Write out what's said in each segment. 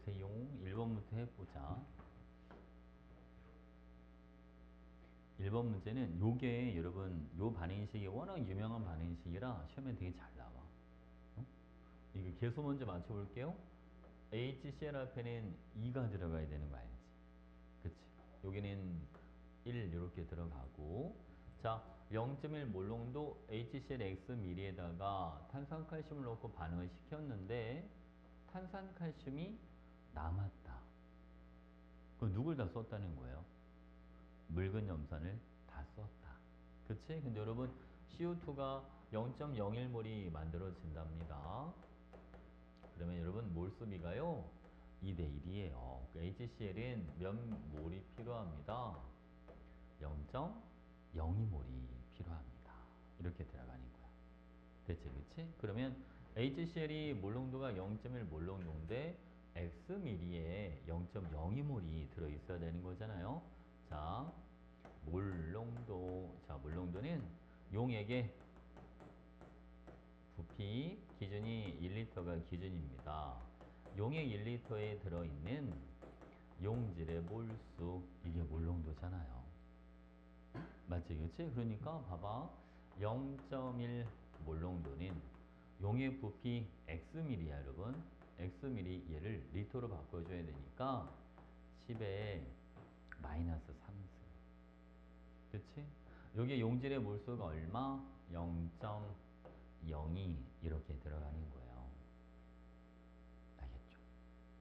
보세요. 1번부터 해보자. 1번 문제는 요게 여러분 요 반응식이 워낙 유명한 반응식이라 시험에 되게 잘 나와. 어? 이거 계속 먼저 맞춰볼게요. HCl 앞에는 2가 들어가야 되는 거 알지? 그치? 여기는 1 이렇게 들어가고 자 0.1 몰롱도 HCl Xml에다가 탄산칼슘을 넣고 반응을 시켰는데 탄산칼슘이 남았다. 그럼 누굴 다 썼다는 거예요? 묽은 염산을 다 썼다. 그치? 근데 여러분 CO2가 0.01몰이 만들어진답니다. 그러면 여러분 몰수비가요 2대 1이에요. HCl은 몇 몰이 필요합니다? 0.02몰이 필요합니다. 이렇게 들어가는 거야. 됐지, 그치? 그러면 HCl이 몰농도가 0.1 몰농도인데 Xml에 0.02몰이 들어있어야 되는 거잖아요. 자, 몰농도. 자, 몰농도는 용액의 부피 기준이 1리터가 기준입니다. 용액 1리터에 들어있는 용질의 몰수, 이게 몰농도잖아요. 맞지, 그치? 그러니까 봐봐. 0.1 몰농도는 용액 부피 Xml이야, 여러분. Xml 얘를 리터로 바꿔줘야 되니까 10에 마이너스 3승. 그치? 여기 용질의 몰수가 얼마? 0.02 이렇게 들어가는 거예요. 알겠죠?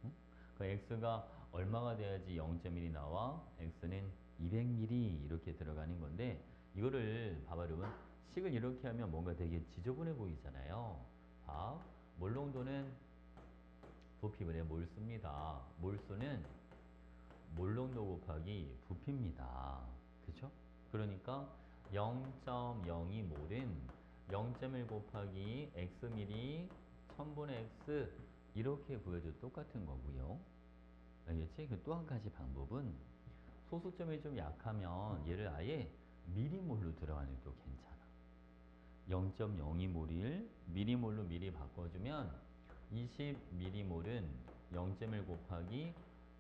응? 그 X가 얼마가 돼야지 0.1이 나와? X는 200ml 이렇게 들어가는 건데 이거를 봐봐 여러분 식을 이렇게 하면 뭔가 되게 지저분해 보이잖아요. 봐. 몰농도는 부피분의 몰수입니다. 몰수는 몰농도 곱하기 부피입니다. 그죠? 그러니까 0.02몰은 0.1 곱하기 Xml 1000분의 X 이렇게 구해도 똑같은 거고요. 알겠지? 그 또 한 가지 방법은 소수점이 좀 약하면 얘를 아예 미리몰로 들어가는 게 또 괜찮아. 0.02몰을 미리몰로 미리 바꿔주면 20ml몰은 0.1 곱하기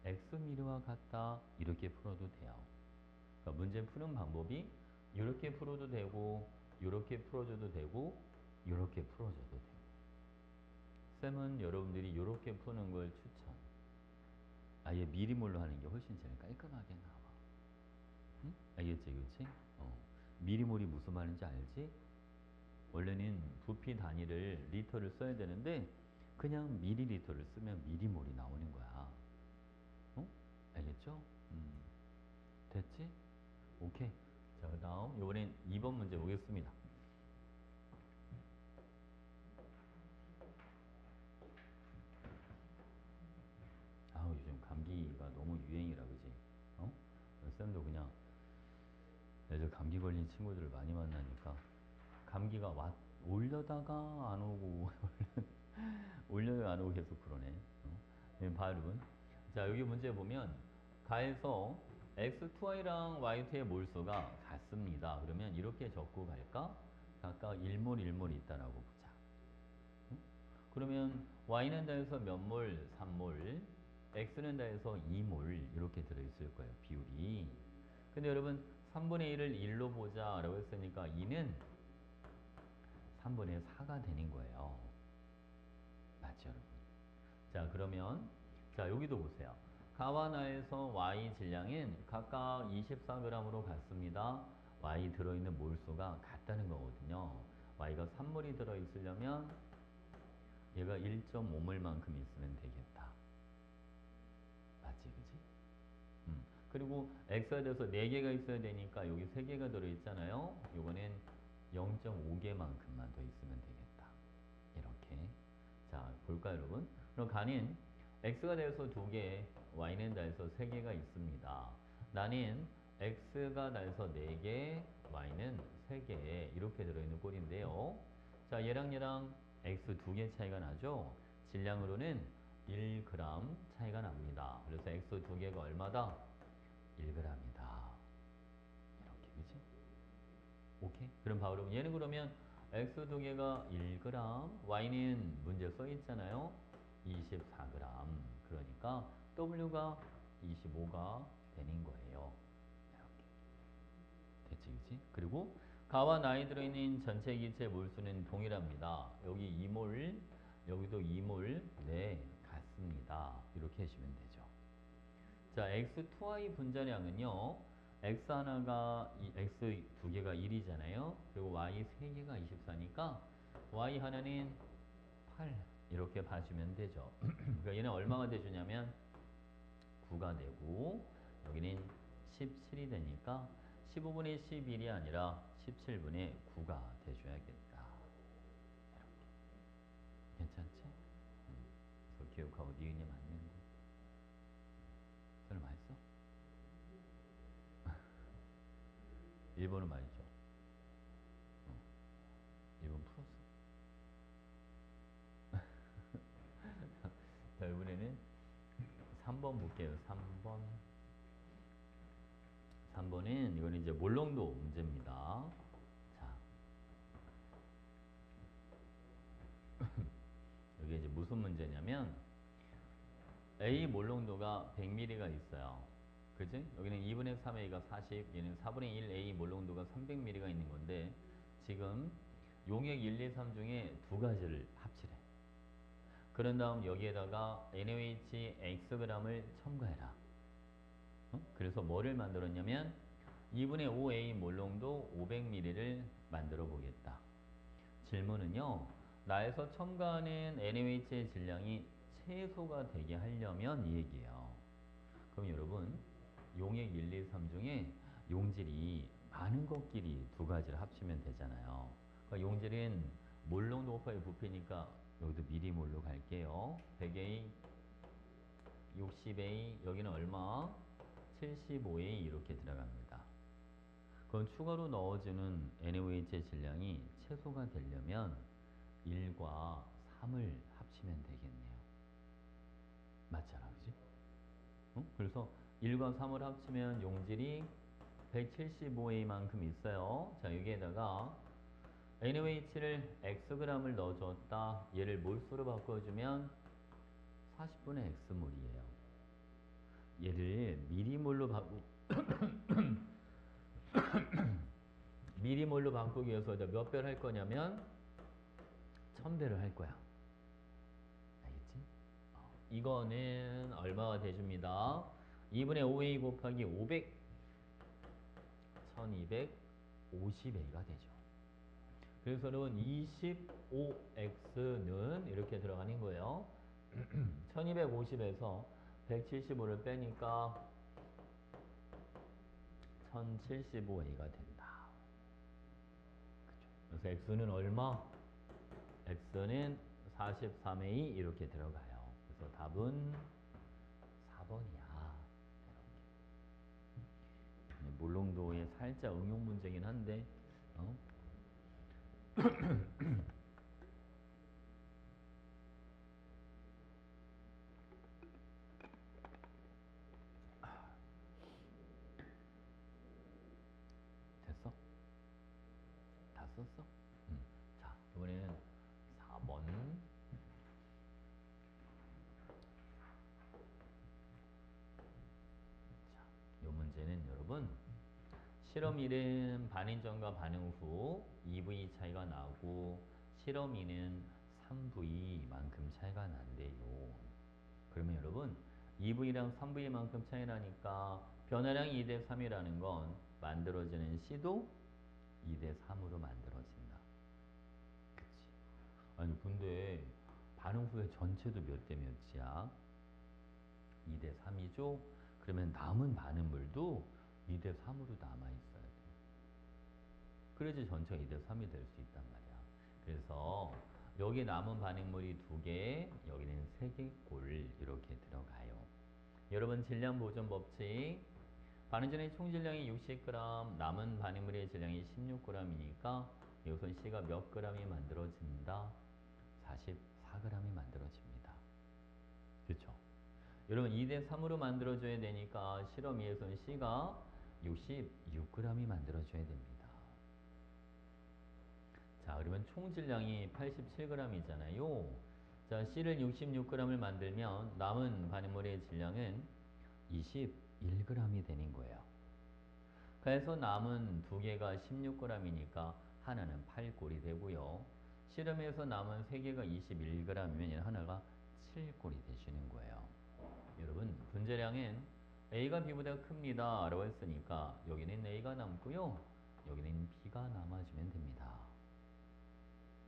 Xml와 같다. 이렇게 풀어도 돼요. 그러니까 문제 푸는 방법이 이렇게 풀어도 되고 이렇게 풀어줘도 되고 이렇게 풀어줘도 되고 쌤은 여러분들이 이렇게 푸는 걸 추천. 아예 미리몰로 하는 게 훨씬 제일 깔끔하게 나와. 응? 알겠지, 그치? 미리몰이 무슨 말인지 알지? 원래는 부피 단위를 리터를 써야 되는데 그냥 미리리터를 쓰면 미리몰이 나오는 거야. 어? 알겠죠? 됐지? 오케이. 자, 그 다음 이번엔 2번 문제 보겠습니다. 아우 요즘 감기가 너무 유행이라 그지? 어? 쌤도 그냥 애들 감기 걸린 친구들을 많이 만나니까 감기가 올려다가 안 오고 올려다가 안 오고 계속 그러네. 봐 여러분. 자 여기 문제 보면 가에서 x2y랑 y2의 몰수가 같습니다. 그러면 이렇게 적고 갈까? 각각 1몰 1몰 있다라고 보자. 그러면 y는 다해서 몇 몰? 3몰. x는 다해서 2몰 이렇게 들어있을 거예요. 비율이. 근데 여러분 3분의 1을 1로 보자 라고 했으니까 2는 3분의 4가 되는 거예요. 맞죠 여러분? 자 그러면 자 여기도 보세요. 가와 나에서 y 질량은 각각 24g으로 같습니다. y 들어있는 몰수가 같다는 거거든요. y가 3몰이 들어있으려면 얘가 1.5몰만큼 있으면 되겠다. 맞지 그지? 그리고 x에 대해서 4개가 있어야 되니까 여기 3개가 들어있잖아요. 요거는 0.5개만큼만 더 있으면 되겠다. 이렇게. 자, 볼까요, 여러분? 그럼 가는 x가 돼서 2개, y는 다해서 3개가 있습니다. 나는 x가 다해서 4개, y는 3개 이렇게 들어있는 꼴인데요. 자, 얘랑 x 2개 차이가 나죠? 질량으로는 1g 차이가 납니다. 그래서 x 2개가 얼마다? 1g이다. 이렇게, 그치? 오케이? 그럼 바로 얘는 그러면 x 2개가 1g, y는 문제 써 있잖아요. 24g. 그러니까 W가 25가 되는 거예요. 이렇게. 됐지, 그치? 그리고 가와 나이 들어있는 전체 기체 몰수는 동일합니다. 여기 2몰, 여기도 2몰, 네, 같습니다. 이렇게 하시면 되죠. 자, X2Y 분자량은요, X 하나가, X 두 개가 1이잖아요. 그리고 Y 세 개가 24니까 Y 하나는 8 이렇게 봐주면 되죠. 그러니까 얘는 얼마가 돼주냐면 9가 되고 여기는 17이 되니까 15분의 11이 아니라 17분의 9가 돼줘야겠다. 이렇게. 괜찮지? 그래서 기억하고 니은이 맞는데 설마 했어? 1번은 말이죠. 1번 풀었어. 자, 이번에는 3번 볼게요. 3번. 3번은 이거는 이제 몰롱도 문제입니다. 자, 여기 이제 무슨 문제냐면 A 몰롱도가 100ml가 있어요. 그지? 여기는 2분의 3A가 40, 얘는 4분의 1A 몰롱도가 300ml가 있는 건데 지금 용액 1, 2, 3 중에 두 가지를 합치래. 그런 다음 여기에다가 NaOH Xg을 첨가해라. 그래서 뭐를 만들었냐면 2분의 5A 몰롱도 500ml를 만들어 보겠다. 질문은요. 나에서 첨가하는 NaOH의 질량이 최소가 되게 하려면 이 얘기예요. 그럼 여러분 용액 1, 2, 3 중에 용질이 많은 것끼리 두 가지를 합치면 되잖아요. 그러니까 용질은 몰롱도 곱하기 부피니까 여기도 미리몰로 갈게요. 100A, 60A, 여기는 얼마? 75A 이렇게 들어갑니다. 그럼 추가로 넣어주는 NaOH의 질량이 최소가 되려면 1과 3을 합치면 되겠네요. 맞잖아, 그지? 그래서 1과 3을 합치면 용질이 175A만큼 있어요. 자, 여기에다가 NaOH를 Xg을 넣어줬다. 얘를 몰수로 바꿔주면 40분의 X몰이에요. 얘를 미리몰로 바꾸기 위해서 몇 배를 할 거냐면 1000배를 할 거야. 알겠지? 이거는 얼마가 돼줍니다. 2분의 5A 곱하기 500, 1250A가 되죠. 그래서 여러분 25X는 이렇게 들어가는 거예요. 1250에서 175를 빼니까 1075A가 된다. 그죠? 그래서 X는 얼마? X는 43A 이렇게 들어가요. 그래서 답은 4번이야. 이렇게. 몰롱도에 살짝 응용 문제긴 한데, 됐어? 다 썼어? 자, 이번에는 4번. 자, 이 문제는 여러분 실험 1은 반응 전과 반응 후 2V 차이가 나고 실험 2는 3V만큼 차이가 난대요. 그러면 여러분 2V랑 3V만큼 차이 나니까 변화량이 2대 3이라는 건 만들어지는 C도 2대 3으로 만들어진다. 그치? 아니 근데 반응 후에 전체도 몇 대 몇이야? 2대 3이죠? 그러면 남은 반응물도 2대 3으로 남아있어야 돼. 그래야지 전체가 2대 3이 될 수 있단 말이야. 그래서 여기 남은 반응물이 2개, 여기는 3개 꼴 이렇게 들어가요. 여러분 질량 보존 법칙. 반응 전의 총 질량이 60g, 남은 반응물의 질량이 16g이니까 여기서 C가 몇 g이 만들어진다? 44g이 만들어집니다. 그렇죠? 여러분 2대 3으로 만들어줘야 되니까 실험 2에서는 C가 66g이 만들어줘야 됩니다. 자, 그러면 총 질량이 87g이잖아요. 자, C를 66g을 만들면 남은 반응물의 질량은 21g이 되는 거예요. 그래서 남은 두 개가 16g이니까 하나는 8꼴이 되고요. 실험에서 남은 세 개가 21g이면 하나가 7꼴이 되시는 거예요. 여러분, 분자량은 A가 B보다 큽니다 라고 했으니까 여기는 A가 남고요. 여기는 B가 남아주면 됩니다.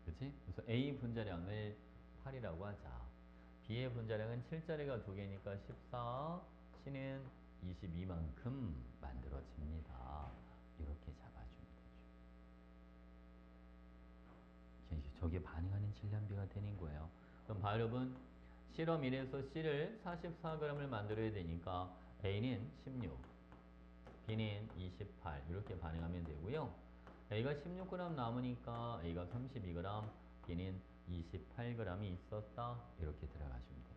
그치? 그래서 A 분자량을 8이라고 하자. B의 분자량은 7짜리가 두 개니까 14, C는 22만큼 만들어집니다. 이렇게 잡아주면 되죠. 저게 반응하는 질량비가 되는 거예요. 그럼 발효분 실험 1에서 C를 44g을 만들어야 되니까 A는 16, B는 28 이렇게 반응하면 되고요. A가 16g 남으니까 A가 32g, B는 28g이 있었다. 이렇게 들어가시면 됩니다.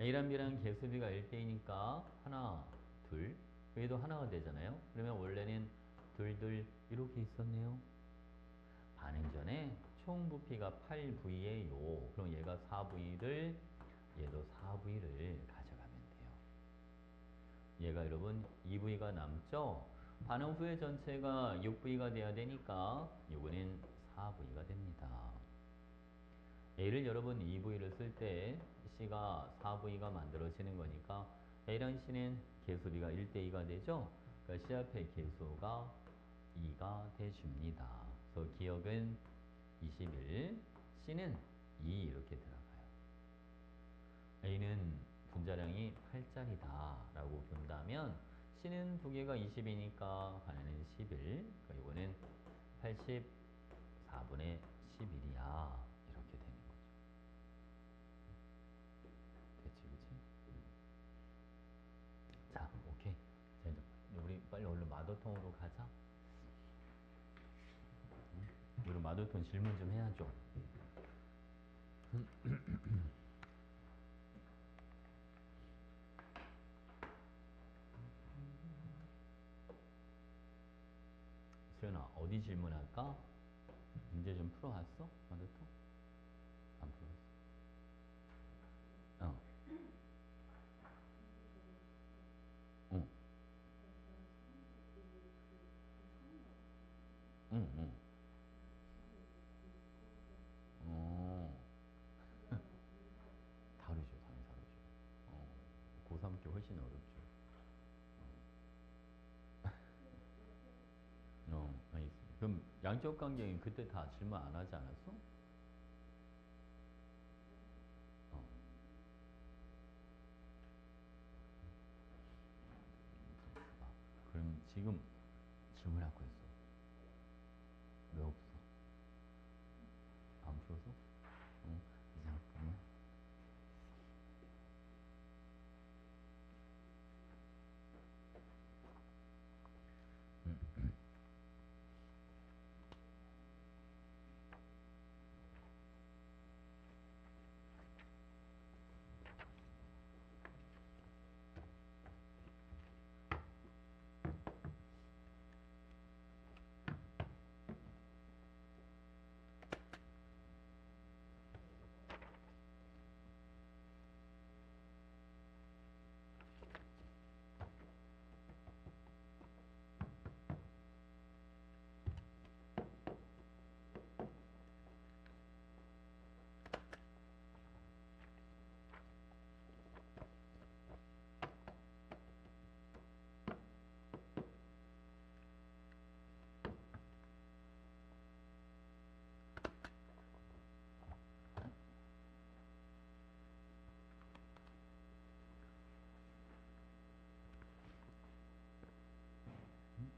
A랑 B랑 개수비가 1대이니까 하나, 둘, 여기도 하나가 되잖아요. 그러면 원래는 둘, 둘 이렇게 있었네요. 반응 전에 총 부피가 8V예요. 그럼 얘가 4V를, 얘도 4V를 가져가면 돼요. 얘가 여러분 2V가 남죠? 반응 후에 전체가 6V가 돼야 되니까 요거는 4V가 됩니다. A를 여러분 2V를 쓸 때 C가 4V가 만들어지는 거니까 A랑 C는 개수비가 1대2가 되죠? 그러니까 C 앞에 개수가 2가 돼줍니다. 그래서 기억은 21, C는 2 이렇게 들어가요. A는 분자량이 8짜리다 라고 본다면 C는 두 개가 20이니까 반응은 11, 그러니까 이거는 84분의 11이야 이렇게 되는 거죠. 됐지, 그치? 자, 오케이. 자, 이제 우리 빨리 얼른 마더통으로 가자. 우리 마더통 질문 좀 해야죠. 수연아, 어디 질문할까? 문제 좀 풀어왔어? 마더통? 안 풀었어. 어, 응, 응, 응. 어, 다르죠, 당연히 다르죠. 고3 게 훨씬 어렵죠. 알겠습니다. 그럼 양적 관계는 그때 다 질문 안 하지 않았어? 어, 그럼 지금 질문할 거 있어. 왜 없어? 안 풀어서? 이제 잠깐만.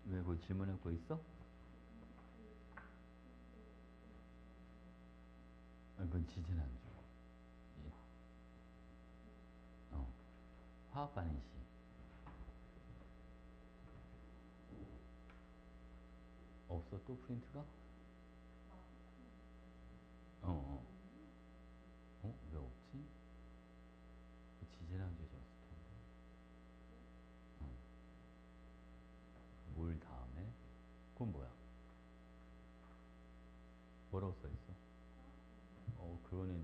왜 그 질문할 거 있어? 그건 지지난주. 예. 어, 화학 반응 시. 없어 또 프린트가? 어. 왜 없지? 그 지지난주에 줬을 텐데. 어. 뭘 다음에? 그건 뭐야? 뭐라고 써 있어? 그거는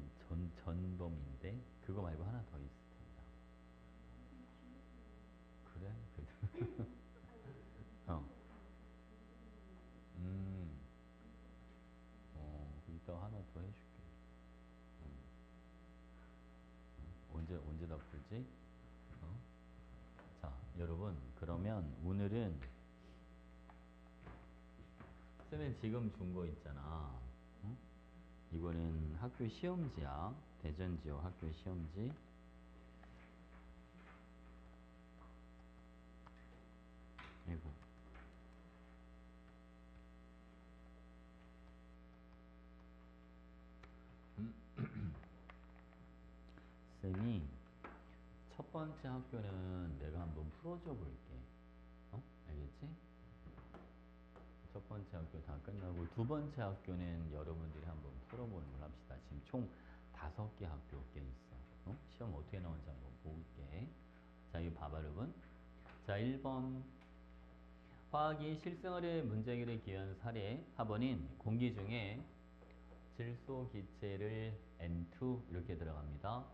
전범인데 그거 말고 하나 더 있을 텐데. 그래? 그래도 어. 음. 이따 하나 더 해줄게. 언제 다 풀지? 어? 자, 여러분, 그러면 오늘은 쌤이 지금 준 거 있잖아. 응? 이거는 학교 시험지야. 대전 지역 학교 시험지. 이거. 쌤이 첫 번째 학교는 내가 한번 풀어줘 볼게. 어? 알겠지? 첫 번째 학교 다 끝나고 두 번째 학교는 여러분들이 한번 풀어보는 걸 합시다. 지금 총 5개 학교 꽤 있어. 시험 어떻게 나오는지 한번 볼게. 자, 이거 봐봐, 여러분. 자, 1번. 화학이 실생활의 문제 해결에 기여한 사례. 합원인 공기 중에 질소 기체를 N2 이렇게 들어갑니다.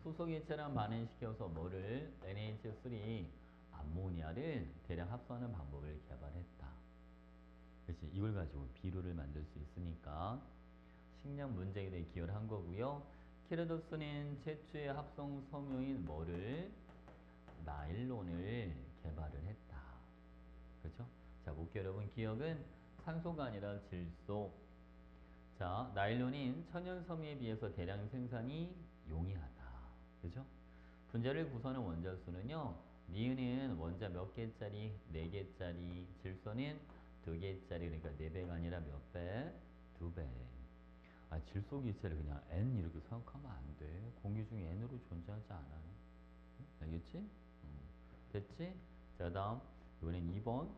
수소 기체랑 반응시켜서 뭐를 NH3 암모니아를 대량 합성하는 방법을 개발했다. 그렇지? 이걸 가지고 비료를 만들 수 있으니까 식량 문제 해결에 기여를 한 거고요. 키르도스는 최초의 합성 섬유인 뭐를 나일론을 개발을 했다. 그렇죠? 자, 볼게요, 여러분. 기억은 산소가 아니라 질소. 자, 나일론인 천연 섬유에 비해서 대량 생산이 용이하다. 그죠? 분자를 구성하는 원자수는요. 니은은 원자 몇 개짜리? 4개짜리. 질소는 2개짜리. 그러니까 4배가 아니라 몇 배? 2배. 아, 질소 기체를 그냥 N 이렇게 생각하면 안 돼. 공기 중에 N으로 존재하지 않아요. 알겠지? 됐지? 자, 다음. 이번엔 2번.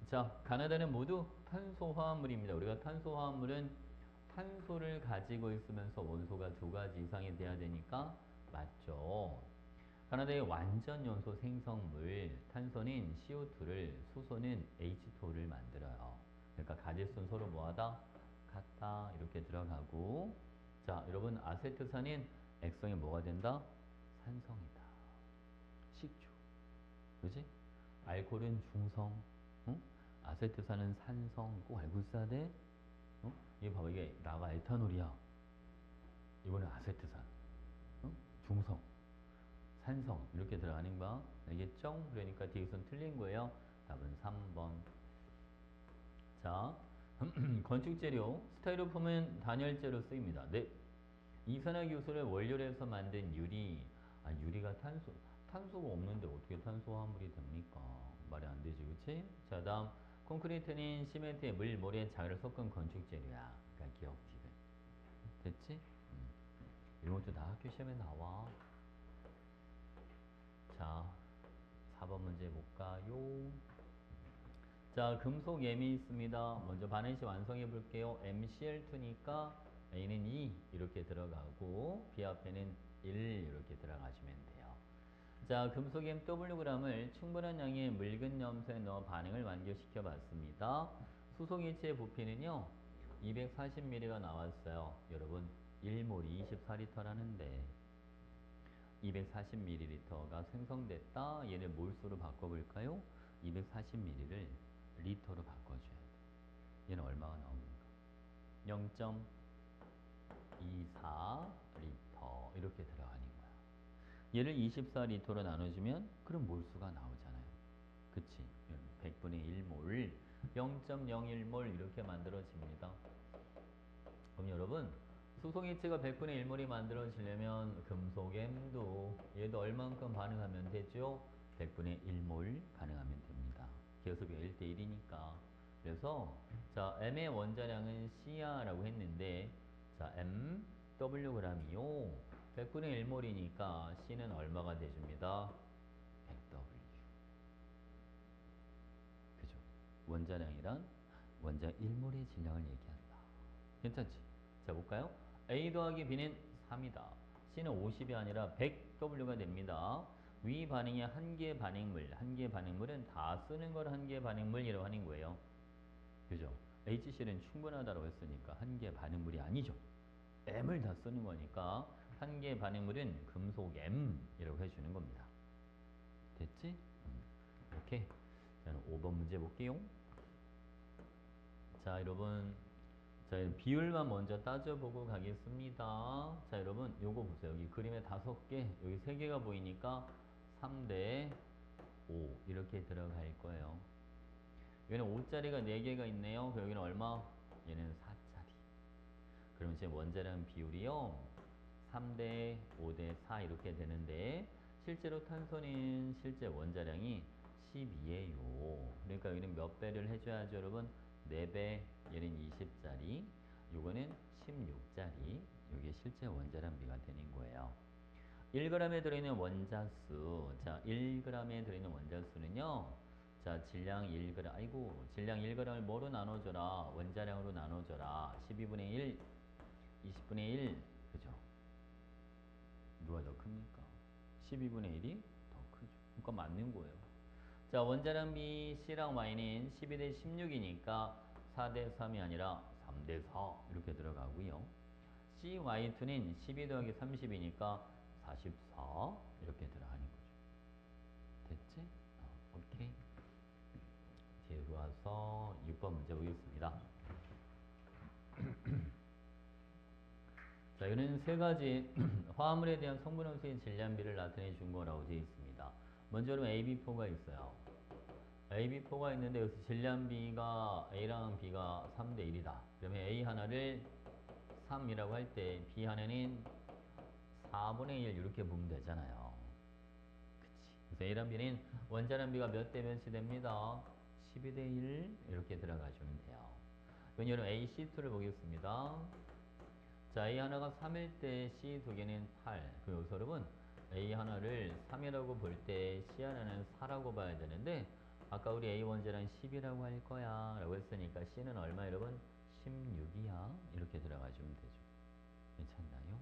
자, 가나다는 모두 탄소화합물입니다. 우리가 탄소화합물은 탄소를 가지고 있으면서 원소가 2가지 이상이 돼야 되니까 맞죠. 가나다의 완전 연소 생성물 탄소는 CO2를 수소는 H2를 만들어요. 그러니까 가짓수는 서로 뭐하다? 같다. 이렇게 들어가고 자, 여러분 아세트산은 액성이 뭐가 된다? 산성이다. 식초. 그지? 알코올은 중성. 응? 아세트산은 산성. 꼭 알고 있어야 돼. 이게 봐봐. 이게 나가 에탄올이야. 이거는 아세트산. 응? 중성. 산성. 이렇게 들어가는 거야. 알겠죠? 그러니까 뒤에선 틀린 거예요. 답은 3번. 자, 건축재료. 스타이로폼은 단열재로 쓰입니다. 네. 이산화탄소를 원료로 해서 만든 유리. 아, 유리가 탄소가 없는데 어떻게 탄소화물이 됩니까? 말이 안 되지, 그치? 자, 다음. 콘크리트는 시멘트에 물, 모래, 자를 섞은 건축재료야. 그러니까 기억, 지금. 됐지? 이런 것도 다 학교 시험에 나와. 자, 4번 문제 볼까요? 자, 금속 예미 있습니다. 먼저 반응식 완성해 볼게요. MCl2니까 A는 2 이렇게 들어가고 B 앞에는 1 이렇게 들어가시면 돼요. 자, 금속 MWg을 충분한 양의 묽은 염소에 넣어 반응을 완료시켜 봤습니다. 수소기체의 부피는요. 240ml가 나왔어요. 여러분 1몰이 24L라는데 240ml가 생성됐다. 얘를 몰수로 바꿔볼까요? 240ml를 리터로 바꿔줘야 돼. 얘는 얼마가 나옵니까? 0.24리터 이렇게 들어가는 거야. 얘를 24리터로 나눠주면 그럼 몰수가 나오잖아요. 그치? 100분의 1몰 0.01몰 이렇게 만들어집니다. 그럼 여러분 수소기체가 100분의 1몰이 만들어지려면 금속 M도 얘도 얼만큼 반응하면 되죠? 100분의 1몰 반응하면 됩니다. 기호수비가 1대1이니까. 그래서 자 M의 원자량은 C야라고 했는데 자 M Wg이요. 100분의 1몰이니까 C는 얼마가 돼줍니다? 100W. 그죠? 원자량이란 원자 1몰의 질량을 얘기한다. 괜찮지? 자 볼까요? A 더하기 B는 3이다. C는 50이 아니라 100W가 됩니다. 위 반응의 한 개 반응물, 한 개 반응물은 다 쓰는 걸 한 개 반응물이라고 하는 거예요. 그죠? HCl은 충분하다고 했으니까 한 개 반응물이 아니죠. M을 다 쓰는 거니까 한 개의 반응물은 금속 M이라고 해주는 겁니다. 됐지? 오케이. 자, 5번 문제 볼게요. 자, 여러분. 자, 비율만 먼저 따져보고 가겠습니다. 자, 여러분, 요거 보세요. 여기 그림에 5개, 여기 3개가 보이니까 3대 5 이렇게 들어갈 거예요. 여기는 5짜리가 4개가 있네요. 그럼 여기는 얼마? 얘는 4짜리. 그럼 이제 원자량 비율이요. 3대 5대 4 이렇게 되는데 실제로 탄소는 실제 원자량이 12예요. 그러니까 여기는 몇 배를 해줘야죠, 여러분? 4배, 얘는 20짜리, 요거는 16짜리. 이게 실제 원자량비가 되는 거예요. 1g에 들어있는 원자수. 자, 1g에 들어있는 원자수는요. 자, 질량 1g. 아이고, 질량 1g을 뭐로 나눠줘라? 원자량으로 나눠줘라. 12분의 1, 20분의 1. 그죠? 누가 더 큽니까? 12분의 1이 더 크죠. 그러니까 맞는 거예요. 자, 원자량비 C랑 Y는 12대 16이니까 4대 3이 아니라 3대 4 이렇게 들어가고요. CY2는 12 더하기 30이니까 44 이렇게 들어가는 거죠. 됐지? 오케이. 뒤로 와서 6번 문제 보겠습니다. 자, 이거는 3가지 화합물에 대한 성분함수의 질량비를 나타내 준 거라고 되어 있습니다. 먼저 그럼 AB4가 있어요. AB4가 있는데 여기서 질량비가 A랑 B가 3대 1이다. 그러면 A 하나를 3이라고 할 때 B 하나는 4분의 1 이렇게 보면 되잖아요. 그치? 그래서 A랑 B는 원자량비가 몇 대 몇이 됩니다. 12대 1 이렇게 들어가주면 돼요. 그럼 여러분 AC2를 보겠습니다. 자, A 하나가 3일 때 C 두 개는 8. 그럼 여기서 여러분 A 하나를 3이라고 볼 때 C 하나는 4라고 봐야 되는데 아까 우리 A 원자량 10이라고 할 거야 라고 했으니까 C는 얼마 여러분? 16이야. 이렇게 들어가주면 되죠. 괜찮나요?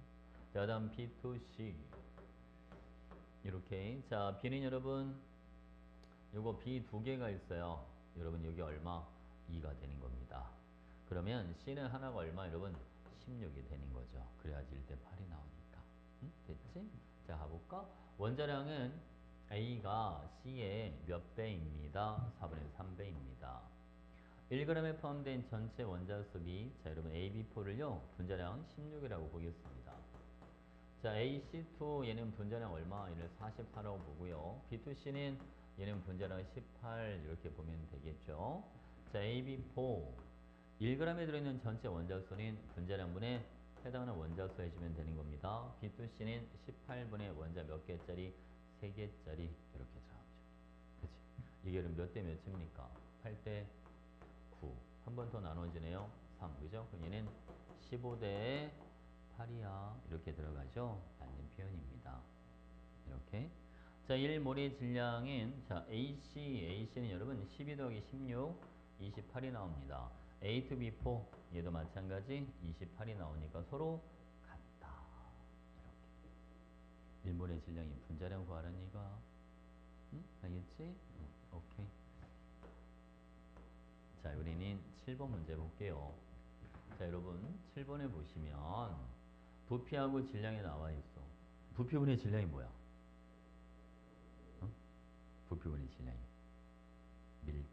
자, 다음 B2C 이렇게. 자, B는 여러분 요거 B 두 개가 있어요. 여러분 여기 얼마? 2가 되는 겁니다. 그러면 C는 하나가 얼마 여러분? 16이 되는 거죠. 그래야지 1대 8이 나오니까. 응? 됐지? 자, 가볼까? 원자량은 A가 C의 몇 배입니다? 4분의 3배입니다. 1g에 포함된 전체 원자수 비, 자, 여러분 AB4를요, 분자량 16이라고 보겠습니다. 자, AC2 얘는 분자량 얼마? 얘를 44라고 보고요. B2C는 얘는 분자량 18 이렇게 보면 되겠죠. 자, AB4 1g에 들어있는 전체 원자수는 분자량분에 해당하는 원자수 해주면 되는 겁니다. B2C는 18분의 원자 몇 개짜리? 3개짜리 이렇게 들어가죠. 그치? 이게 몇 대 몇입니까? 8대 9. 한 번 더 나눠지네요. 3. 그죠? 그럼 얘는 15대 8이야. 이렇게 들어가죠. 맞는 표현입니다. 이렇게. 자, 1몰의 질량인 자, AC는 여러분 12 더하기 16, 28이 나옵니다. A to B4 얘도 마찬가지 28이 나오니까 서로 같다. 이렇게. 1몰의 질량이 분자량 구하라는 얘가. 응? 알겠지? 응. 오케이. 자, 우리는 7번 문제 볼게요. 자, 여러분 7번에 보시면 부피하고 질량이 나와 있어. 부피분의 질량이 뭐야? 어? 부피분의 질량이 밀도.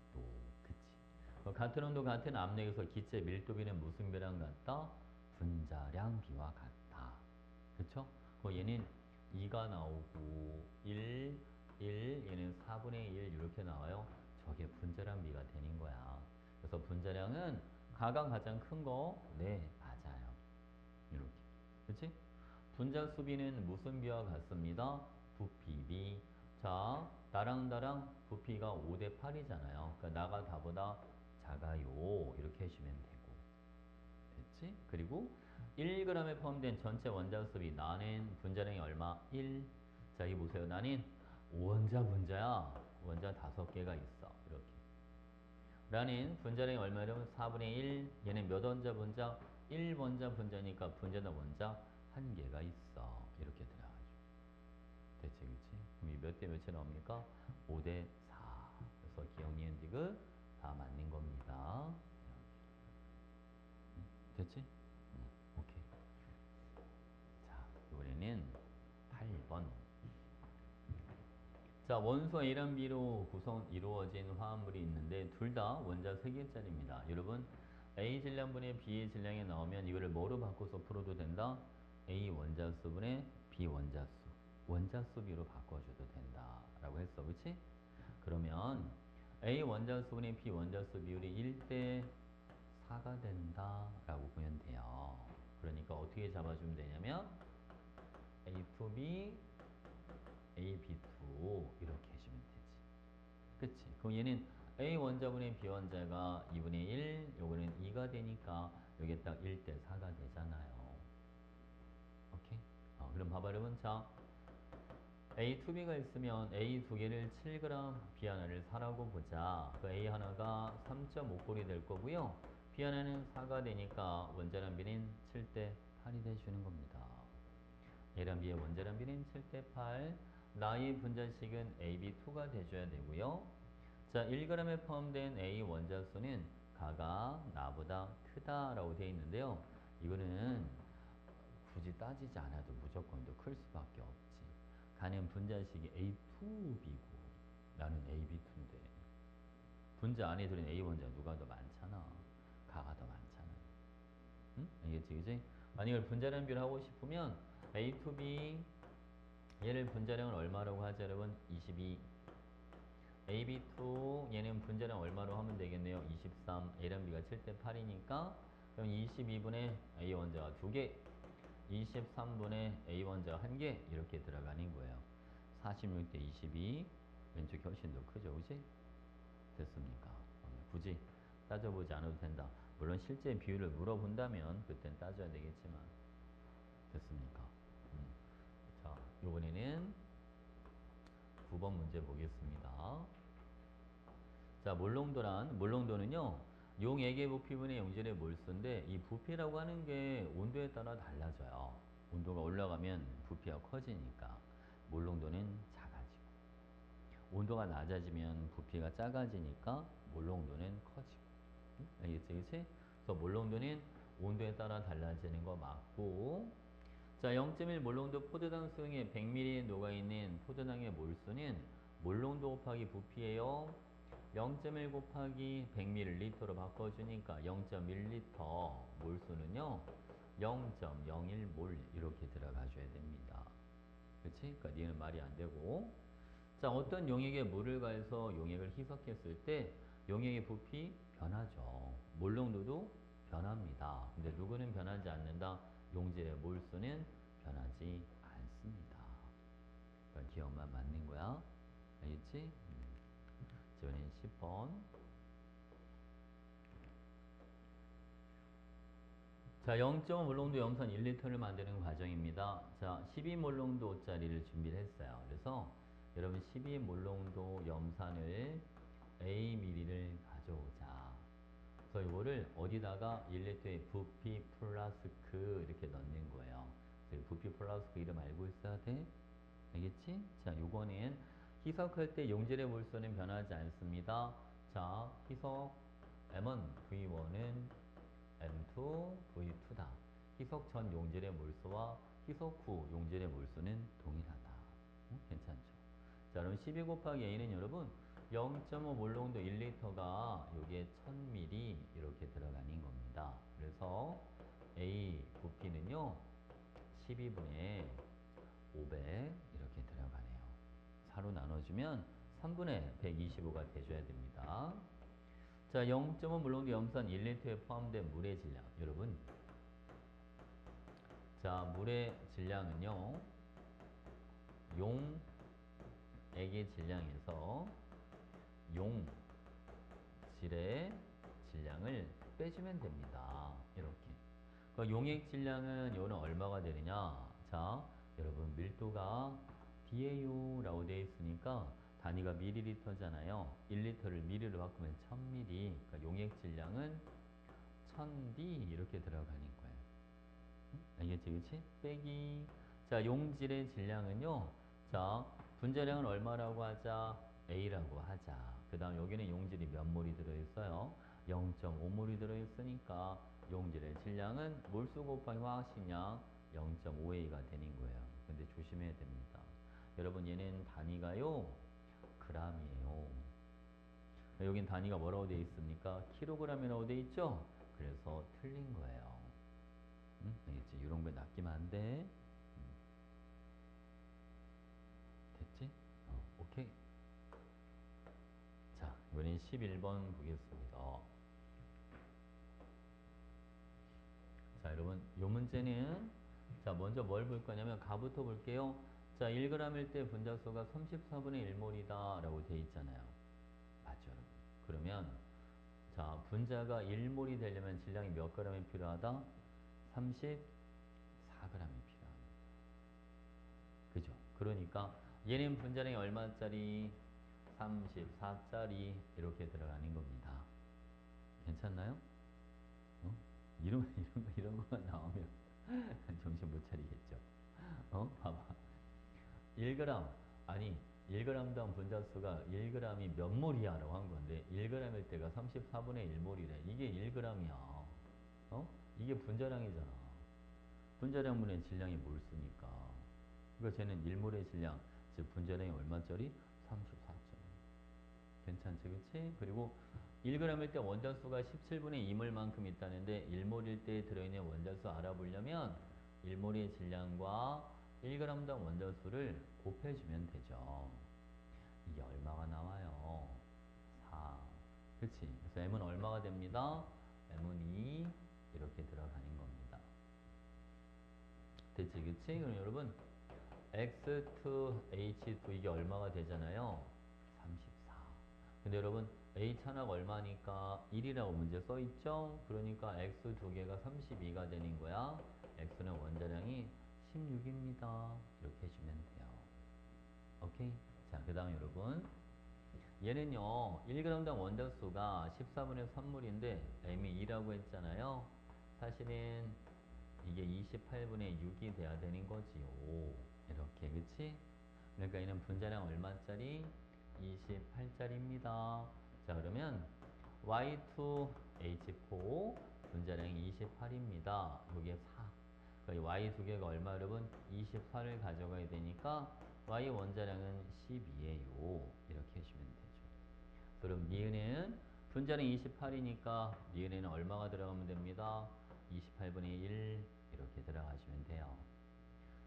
그치? 같은 온도 같은 압력에서 기체 밀도비는 무슨 비랑 같다? 분자량 비와 같다. 그쵸? 얘는 2가 나오고 1, 얘는 4분의 1 이렇게 나와요. 저게 분자량 비가 되는 거야. 그래서 분자량은 가가 가장 큰 거, 네, 맞아요. 이렇게. 그치? 분자 수비는 무슨 비와 같습니다? 부피비. 자, 나랑 부피가 5대 8이잖아요. 그러니까 나가 다보다 작아요. 이렇게 해주면 되고. 됐지? 그리고 1g에 포함된 전체 원자 수비. 나는 분자량이 얼마? 1. 자, 이 보세요. 나는 원자 분자야. 원자 5개가 있어. 이렇게. 라는 분자량이 얼마냐면 4분의 1. 얘는 몇 원자 분자? 1원자 분자니까 분자나 원자 1개가 있어. 이렇게 들어가죠. 대체 그치? 그럼 이 몇 대 몇이 나옵니까? 5대 4. 그래서 기억, 니은, 디귿 다 맞는 겁니다. 됐지? 오케이. 자, 원소 A랑 B로 이루어진 화합물이 있는데 둘 다 원자 3개짜리입니다. 여러분, A 질량분의 B의 질량이 나오면 이거를 뭐로 바꿔서 풀어도 된다? A 원자수분의 B 원자수. 원자수 비로 바꿔줘도 된다. 라고 했어. 그치? 그러면 A 원자수분의 B 원자수 비율이 1대 4가 된다. 라고 보면 돼요. 그러니까 어떻게 잡아주면 되냐면 A2B AB2 이렇게 해주면 되지. 그치? 그럼 얘는 A 원자분의 B 원자가 2분의 1, 요거는 2가 되니까 여기 딱 1대 4가 되잖아요. 오케이? 그럼 봐봐 여러분. 자, A2B가 있으면 A 두 개를 7g, B 하나를 4라고 보자. 그 A 하나가 3.5골이 될 거고요. B 하나는 4가 되니까 원자량 비는 7대 8이 돼주는 겁니다. A랑 B의 원자량 비는 7대 8. 나의 분자식은 AB2가 돼줘야 되고요. 자, 1g에 포함된 A 원자수는 가가 나보다 크다라고 되어 있는데요. 이거는 굳이 따지지 않아도 무조건 더 클 수밖에 없지. 가는 분자식이 A2B고 나는 AB2인데 분자 안에 들은 A 원자 누가 더 많잖아. 가가 더 많잖아. 응? 알겠지, 그지? 만약에 분자량 비를 하고 싶으면 A2B 얘를 분자량은 얼마라고 하죠, 여러분? 22. AB2 얘는 분자량 얼마로 하면 되겠네요? 23. A랑 B가 7대 8이니까 그럼 22분의 A 원자가 2개, 23분의 A 원자가 1개 이렇게 들어가는 거예요. 46대 22. 왼쪽이 훨씬 더 크죠, 그지? 됐습니까? 굳이 따져보지 않아도 된다. 물론 실제 비율을 물어본다면 그땐 따져야 되겠지만 됐습니까? 자, 이번에는 9번 문제 보겠습니다. 자, 몰롱도는요, 용액의 부피분의 용질의 몰수인데 이 부피라고 하는 게 온도에 따라 달라져요. 온도가 올라가면 부피가 커지니까 몰롱도는 작아지고, 온도가 낮아지면 부피가 작아지니까 몰롱도는 커지고. 알겠지, 그치? 그래서 몰롱도는 온도에 따라 달라지는 거 맞고, 자, 0.1 몰롱도 포도당 수용에 100ml 녹아있는 포도당의 몰수는 몰롱도 곱하기 부피예요. 0.1 곱하기 100ml로 바꿔주니까 0.1L 몰수는요 0.01몰 이렇게 들어가줘야 됩니다. 그치? 그러니까 얘는 말이 안 되고, 자, 어떤 용액에 물을 가해서 용액을 희석했을 때 용액의 부피 변하죠. 몰롱도도 변합니다. 근데 누구는 변하지 않는다? 용질의 몰수는 변하지 않습니다. 그러니까 기억만 맞는 거야. 알겠지? 이번엔 10번. 자, 0.5 몰롱도 염산 1리터를 만드는 과정입니다. 자, 12몰롱도짜리를 준비를 했어요. 그래서 여러분 12몰롱도 염산을 Aml를 가져오자. 그래서 이거를 어디다가 1리터의 부피 플라스크 이렇게 넣는 거예요. 그래서 부피 플라스크 이름 알고 있어야 돼. 알겠지? 자, 요거는 희석할 때 용질의 몰수는 변하지 않습니다. 자, 희석 M1, V1은 M2, V2다. 희석 전 용질의 몰수와 희석 후 용질의 몰수는 동일하다. 괜찮죠? 자, 그럼 12 곱하기 A는 여러분 0.5 몰롱도 1리터가 여기에 1000ml 이렇게 들어가는 겁니다. 그래서 A 부피는요 12분의 500 이렇게 들어가네요. 4로 나눠주면 3분의 125가 돼줘야 됩니다. 자, 0.5 물론도 염산 1리터에 포함된 물의 질량. 여러분, 자, 물의 질량은요, 용액의 질량에서 용질의 질량을 빼주면 됩니다. 이렇게. 그러니까 용액 질량은 요는 얼마가 되느냐? 자, 여러분 밀도가 DAU라고 되어 있으니까 단위가 밀리리터잖아요. 1리터를 밀리로 바꾸면 1000ml. 그러니까 용액 질량은 1000D 이렇게 들어가는 거예요. 알겠지, 그치? 빼기. 자, 용질의 질량은요. 자, 분자량은 얼마라고 하자? A라고 하자. 그 다음 여기는 용질이 몇 몰이 들어있어요? 0.5몰이 들어있으니까 용질의 질량은 몰수 곱하기 화학식량 0.5A가 되는 거예요. 근데 조심해야 됩니다. 여러분 얘는 단위가요. g이에요. 여긴 단위가 뭐라고 되어 있습니까? 킬로그램이라고 되어 있죠? 그래서 틀린 거예요. 응? 알겠지? 이런 거에 낚이면 안 돼. 됐지? 오케이. 자, 이번엔 11번 보겠습니다. 자, 여러분, 요 문제는 자, 먼저 뭘 볼 거냐면 가부터 볼게요. 자, 1g일 때 분자수가 34분의 1몰이다 라고 되어 있잖아요. 맞죠, 여러분? 그러면 자, 분자가 1몰이 되려면 질량이 몇 g이 필요하다? 34g이 필요합니다. 그죠? 그러니까 얘는 분자량이 얼마짜리? 34짜리 이렇게 들어가는 겁니다. 괜찮나요? 어? 이런 거만 나오면 정신 못 차리겠죠. 봐봐. 1g, 아니, 1g당 분자수가 1g이 몇 몰이야? 라고 한 건데, 1g일 때가 34분의 1몰이래. 이게 1g이야. 이게 분자량이잖아. 분자량분의 질량이 몰수니까. 그러니까 쟤는 1몰의 질량, 즉 분자량이 얼마짜리? 34짜리. 괜찮지, 그치? 그리고 1g일 때 원자수가 17분의 2몰만큼 있다는데 1몰일 때 들어있는 원자수 알아보려면 1몰의 질량과 1g당 원자수를 곱해주면 되죠. 이게 얼마가 나와요? 4. 그치? 그래서 M은 얼마가 됩니다? M은 2 이렇게 들어가는 겁니다. 됐지, 그치? 그럼 여러분 X2H2 이게 얼마가 되잖아요? 34. 근데 여러분 A 차나가 얼마니까 1이라고 문제 써있죠? 그러니까 X 두 개가 32가 되는 거야. X는 원자량이 16입니다. 이렇게 해주면 돼요. 오케이? 자, 그 다음 여러분 얘는요 1g당 원자수가 14분의 3몰인데 M이 2라고 했잖아요. 사실은 이게 28분의 6이 돼야 되는 거지요. 이렇게, 그치? 그러니까 얘는 분자량 얼마짜리? 28짜리입니다. 자, 그러면 Y2H4 분자량이 28입니다. 여기에 4. 그러니까 Y 두 개가 얼마 여러분? 24를 가져가야 되니까 Y 원자량은 12예요. 이렇게 해주면 되죠. 그럼 니은은 분자량 28이니까 니은에는 얼마가 들어가면 됩니다. 28분의 1 이렇게 들어가시면 돼요.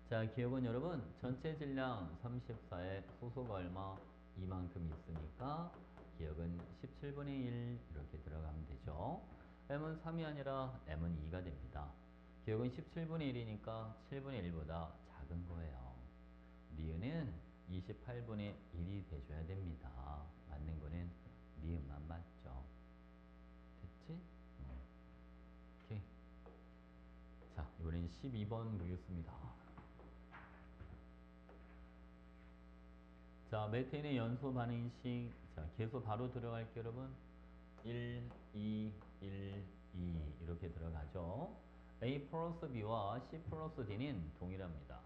자, 기억은 여러분 전체 질량 34에 소수가 얼마? 이만큼 있으니까 기억은 17분의 1 이렇게 들어가면 되죠. M은 3이 아니라 M은 2가 됩니다. 기억은 17분의 1이니까 7분의 1보다 작은 거예요. 니은은 28분의 1이 돼줘야 됩니다. 맞는 거는 니은만 맞죠. 됐지? 오케이. 자, 이번엔 12번 보겠습니다. 자, 메테인의 연소 반응식. 자, 계속 바로 들어갈게요, 여러분. 1, 2, 1, 2 이렇게 들어가죠. A 플러스 B와 C 플러스 D는 동일합니다.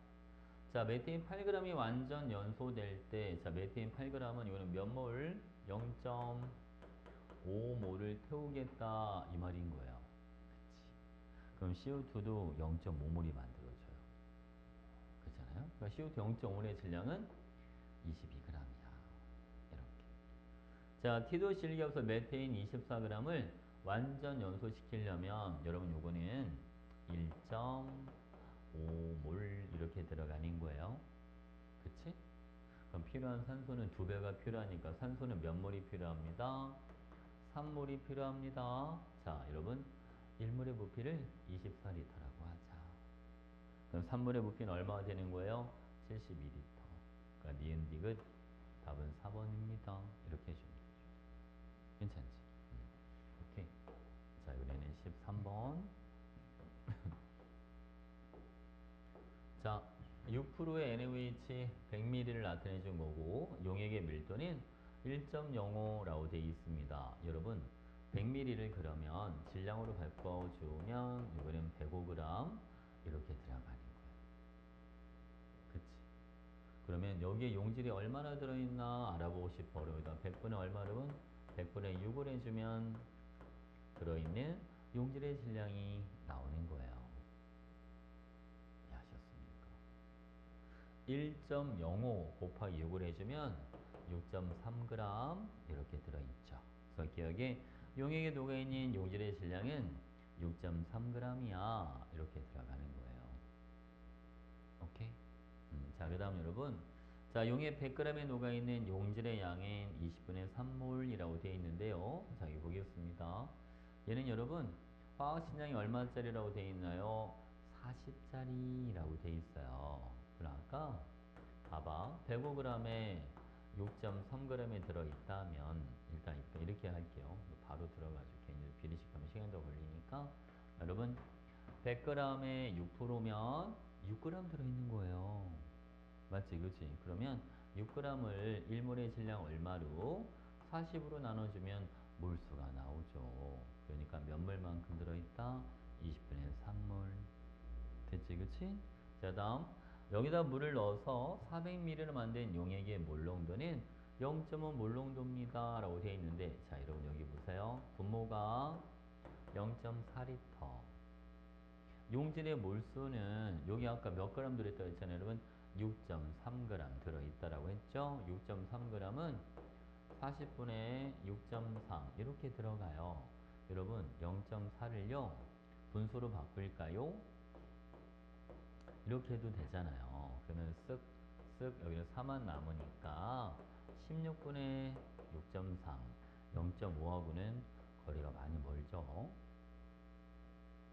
자, 메테인 8g이 완전 연소될 때, 자, 메테인 8g은 이거는 몇 몰? 0.5몰을 태우겠다 이 말인 거예요. 그치? 그럼 CO2도 0.5몰이 만들어져요. 그렇잖아요? 그러니까 CO2 0.5의 질량은 22g이야. 이렇게. 자, 티도 실기업소 메테인 24g을 완전 연소시키려면 여러분 요거는 1.5몰 이렇게 들어가는 거예요. 그치? 그럼 필요한 산소는 2배가 필요하니까 산소는 몇 몰이 필요합니다? 3몰이 필요합니다. 자, 여러분 1몰의 부피를 24리터라고 하자. 그럼 3몰의 부피는 얼마가 되는 거예요? 72리터. 그러니까 니은 디귿 답은 4번입니다. 이렇게 해주면 되죠. 괜찮지? 오케이. 자, 이번에는 13번. 자, 6%의 NaOH 100ml를 나타내 준 거고 용액의 밀도는 1.05라고 되어 있습니다. 여러분 100ml를 그러면 질량으로 바꿔주면 이거는 105g 이렇게 들어가는 거예요. 그치? 그러면 여기에 용질이 얼마나 들어있나 알아보고 싶어. 여기다 100분의 얼마 여러분? 100분의 6을 해주면 들어있는 용질의 질량이 나오는 거예요. 이해하셨습니까? 1.05 곱하기 6을 해주면 6.3g 이렇게 들어있죠. 그래서 기억에 용액에 녹아있는 용질의 질량은 6.3g이야. 이렇게 들어가는 거예요. 오케이? 자, 그 다음 여러분. 자, 용액 100g에 녹아있는 용질의 양은 20분의 3몰이라고 되어 있는데요. 자, 여기 보겠습니다. 얘는 여러분, 화학 신량이 얼마짜리라고 되어 있나요? 40짜리라고 되어 있어요. 그럼 아까 봐봐. 105g에 6.3g이 들어있다면 일단 이렇게 할게요. 바로 들어가지고 괜히 비리식하면 시간도 걸리니까 여러분 100g에 6%면 6g 들어있는 거예요. 맞지? 그치? 그러면 6g을 1몰의 질량 얼마로 40으로 나눠주면 몰수가 나오죠. 그러니까 몇 몰만큼 들어있다? 20분의 3몰. 됐지? 그치? 자, 다음 여기다 물을 넣어서 400ml를 만든 용액의 몰농도는 0.5 몰농도입니다 라고 되어 있는데, 자 여러분 여기 보세요. 분모가 0.4리터. 용질의 몰수는 여기 아까 몇 그램 들어있다고 했잖아요. 여러분 6.3g 들어있다라고 했죠. 6.3g은 40분의 6.3 이렇게 들어가요. 여러분 0.4를요 분수로 바꿀까요? 이렇게 해도 되잖아요. 그러면 쓱쓱 여기는 4만 남으니까 16분의 6.3 0.5하고는 거리가 많이 멀죠.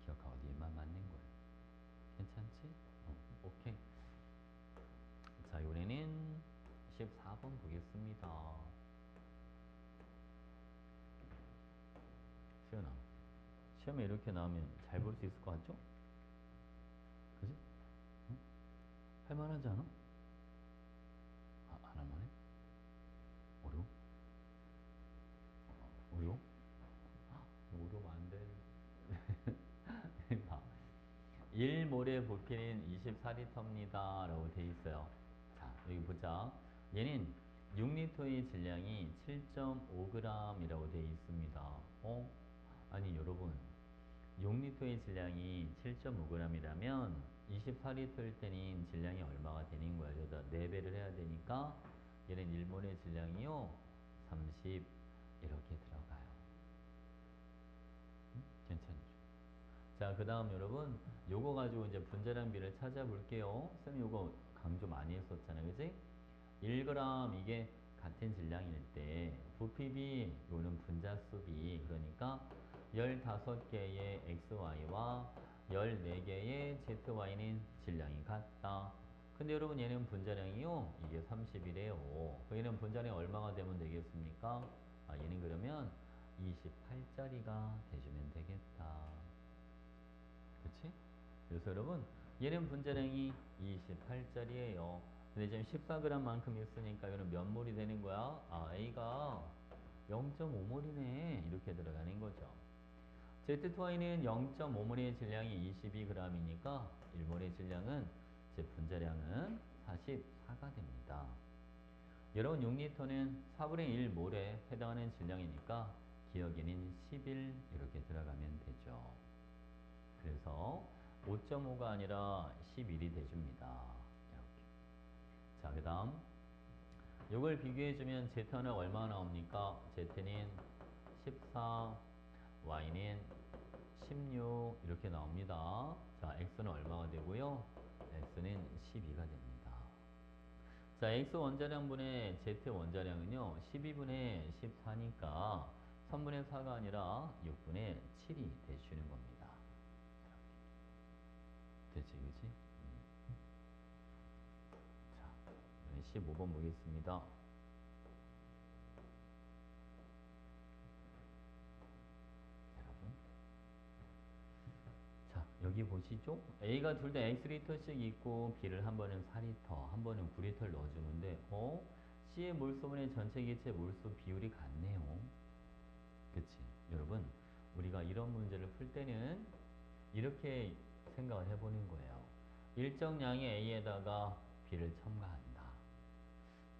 기억하고 얘만 맞는 거예요. 괜찮지? 오케이. 자, 이번에는 14번 보겠습니다. 시연아, 시험에 이렇게 나오면 잘 볼 수 있을 것 같죠? 그지? 응? 할만하지 않아? 안 할만해? 어려워? 어려워? 어려우면 안 돼. 봐. 1몰의 부피는 24리터입니다. 라고 돼 있어요. 자, 여기 보자. 얘는 6리터의 질량이 7.5g이라고 돼 있습니다. 아니, 여러분. 6리터의 질량이 7.5g이라면 24리터일 때는 질량이 얼마가 되는 거야? 여기다 4배를 해야 되니까 얘는 1몰의 질량이요. 30 이렇게 들어가요. 괜찮죠? 자, 그 다음 여러분 요거 가지고 이제 분자량비를 찾아볼게요. 쌤이 요거 강조 많이 했었잖아요. 그지? 1g 이게 같은 질량일 때 부피비 요는 분자수비 그러니까 15개의 XY와 14개의 ZY는 질량이 같다. 근데 여러분 얘는 분자량이요. 이게 30이래요. 얘는 분자량이 얼마가 되면 되겠습니까? 얘는 그러면 28짜리가 되시면 되겠다. 그치? 그래서 여러분 얘는 분자량이 28짜리예요. 근데 지금 14g만큼 있으니까 이거는 몇 몰이 되는 거야? A가 0.5몰이네. 이렇게 들어가는 거죠. Z2Y는 0.5몰의 질량이 22g이니까 1몰의 질량은 제 분자량은 44가 됩니다. 여러분 6리터는 4분의 1몰에 해당하는 질량이니까 기억에는 11 이렇게 들어가면 되죠. 그래서 5.5가 아니라 11이 돼줍니다. 이렇게. 자, 그 다음 이걸 비교해주면 Z는 얼마 나옵니까? Z는 14, Y는 16 이렇게 나옵니다. 자, X는 얼마가 되고요? X는 12가 됩니다. 자, X 원자량분의 Z 원자량은요 12분의 14니까 3분의 4가 아니라 6분의 7이 되시는 겁니다. 됐지, 그치? 자, 15번 보겠습니다. 여러분. 자, 여기 보시죠. A가 둘 다 X리터씩 있고 B를 한 번은 4리터, 한 번은 9리터를 넣어주는데 C의 몰수분의 전체 기체 몰수 비율이 같네요. 그치? 여러분, 우리가 이런 문제를 풀 때는 이렇게 생각을 해보는 거예요. 일정량의 A에다가 B를 첨가한다.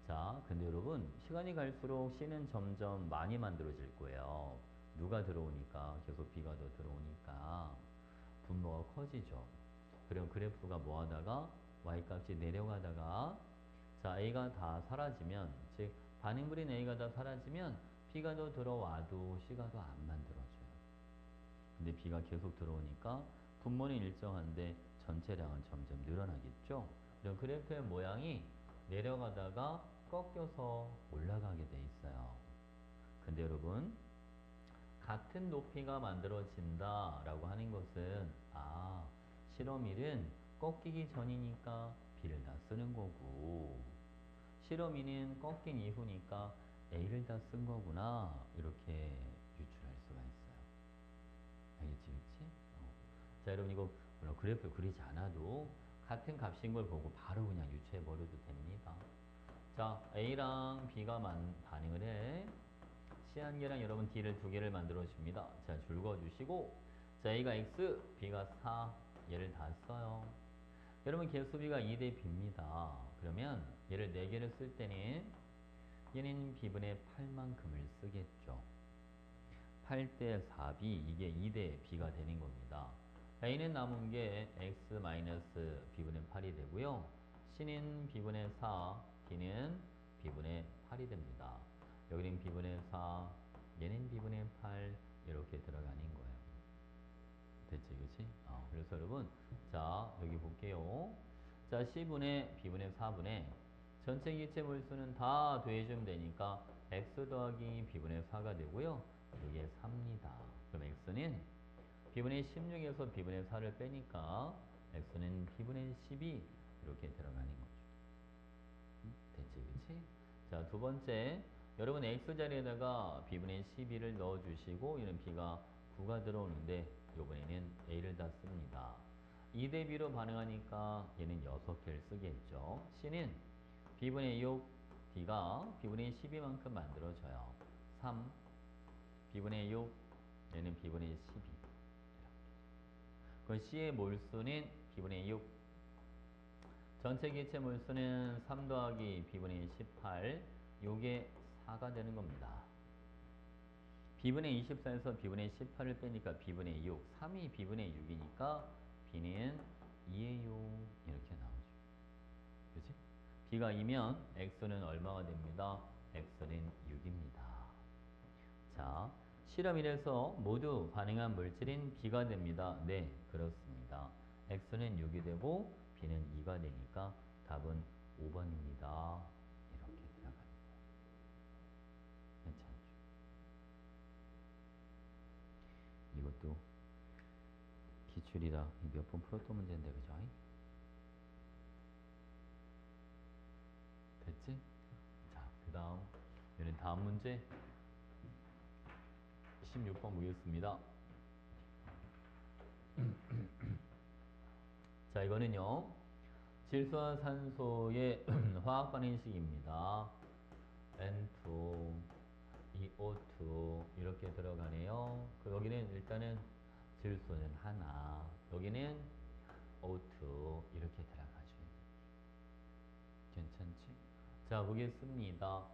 자, 근데 여러분 시간이 갈수록 C는 점점 많이 만들어질 거예요. 누가 들어오니까 계속 B가 더 들어오니까 분모가 커지죠. 그럼 그래프가 뭐 하다가 Y값이 내려가다가 자 A가 다 사라지면 즉 반응물인 A가 다 사라지면 B가 더 들어와도 C가 더 안 만들어져요. 근데 B가 계속 들어오니까 분모는 일정한데 전체량은 점점 늘어나겠죠. 그럼 그래프의 모양이 내려가다가 꺾여서 올라가게 돼 있어요. 근데 여러분, 같은 높이가 만들어진다 라고 하는 것은 실험일은 꺾이기 전이니까 B를 다 쓰는 거고, 실험일은 꺾인 이후니까 A를 다 쓴 거구나, 이렇게 유출할 수가 있어요. 알겠지, 그치? 자, 여러분, 이거 물론 그래프를 그리지 않아도 같은 값인 걸 보고 바로 그냥 유추해 버려도 됩니다. 자, A랑 B가 반응을 해. C 한 개랑 여러분 D를 두 개를 만들어 줍니다. 자, 줄 그어주시고, 자, A가 X, B가 4, 얘를 다 써요. 여러분 개수비가 2대 B입니다. 그러면 얘를 4개를 쓸 때는 얘는 B분의 8만큼을 쓰겠죠. 8대 4B, 이게 2대 B가 되는 겁니다. A는 남은 게 X-B분의 8이 되고요. C는 B분의 4, D는 B분의 8이 됩니다. 여기는 B분의 4, 얘는 B분의 8, 이렇게 들어가는 거예요. 됐지, 그치? 그래서 여러분, 자, 여기 볼게요. 자, C분의 B분의 4분의 전체 기체 몰수는 다 더해주면 되니까 X 더하기 B분의 4가 되고요. 이게 4입니다. 그럼 X는 B분의 16에서 B분의 4를 빼니까 X는 B분의 12 이렇게 들어가는 거죠. 됐지, 그치? 자, 두 번째, 여러분 X 자리에다가 B분의 12를 넣어주시고 얘는 B가 9가 들어오는데 이번에는 A를 다 씁니다. 2대 B로 반응하니까 얘는 6개를 쓰겠죠. C는 B분의 6, D가 B분의 12만큼 만들어져요. 3, B분의 6, 얘는 B분의 12. 그럼 C의 몰수는 B분의 6. 전체 기체 몰수는 3 더하기 B분의 18. 요게 4가 되는 겁니다. B분의 24에서 B분의 18을 빼니까 B분의 6. 3이 B분의 6이니까 B는 2예요. 이렇게 나오죠. 그치? B가 2면 X는 얼마가 됩니다? X는 6입니다. 자, 실험 1에서 모두 반응한 물질인 B가 됩니다. 네, 그렇습니다. X는 6이 되고 B는 2가 되니까 답은 5번입니다. 이렇게 들어갑니다. 괜찮죠? 이것도 기출이라 몇 번 풀었던 문제인데, 그죠? 됐지? 자, 그 다음, 얘는 다음 문제 16번 보겠습니다. 자, 이거는요, 질소와 산소의 화학 반응식입니다. N2, EO2 이렇게 들어가네요. 여기는 일단은 질소는 하나, 여기는 O2 이렇게 들어가죠. 괜찮지? 자, 보겠습니다.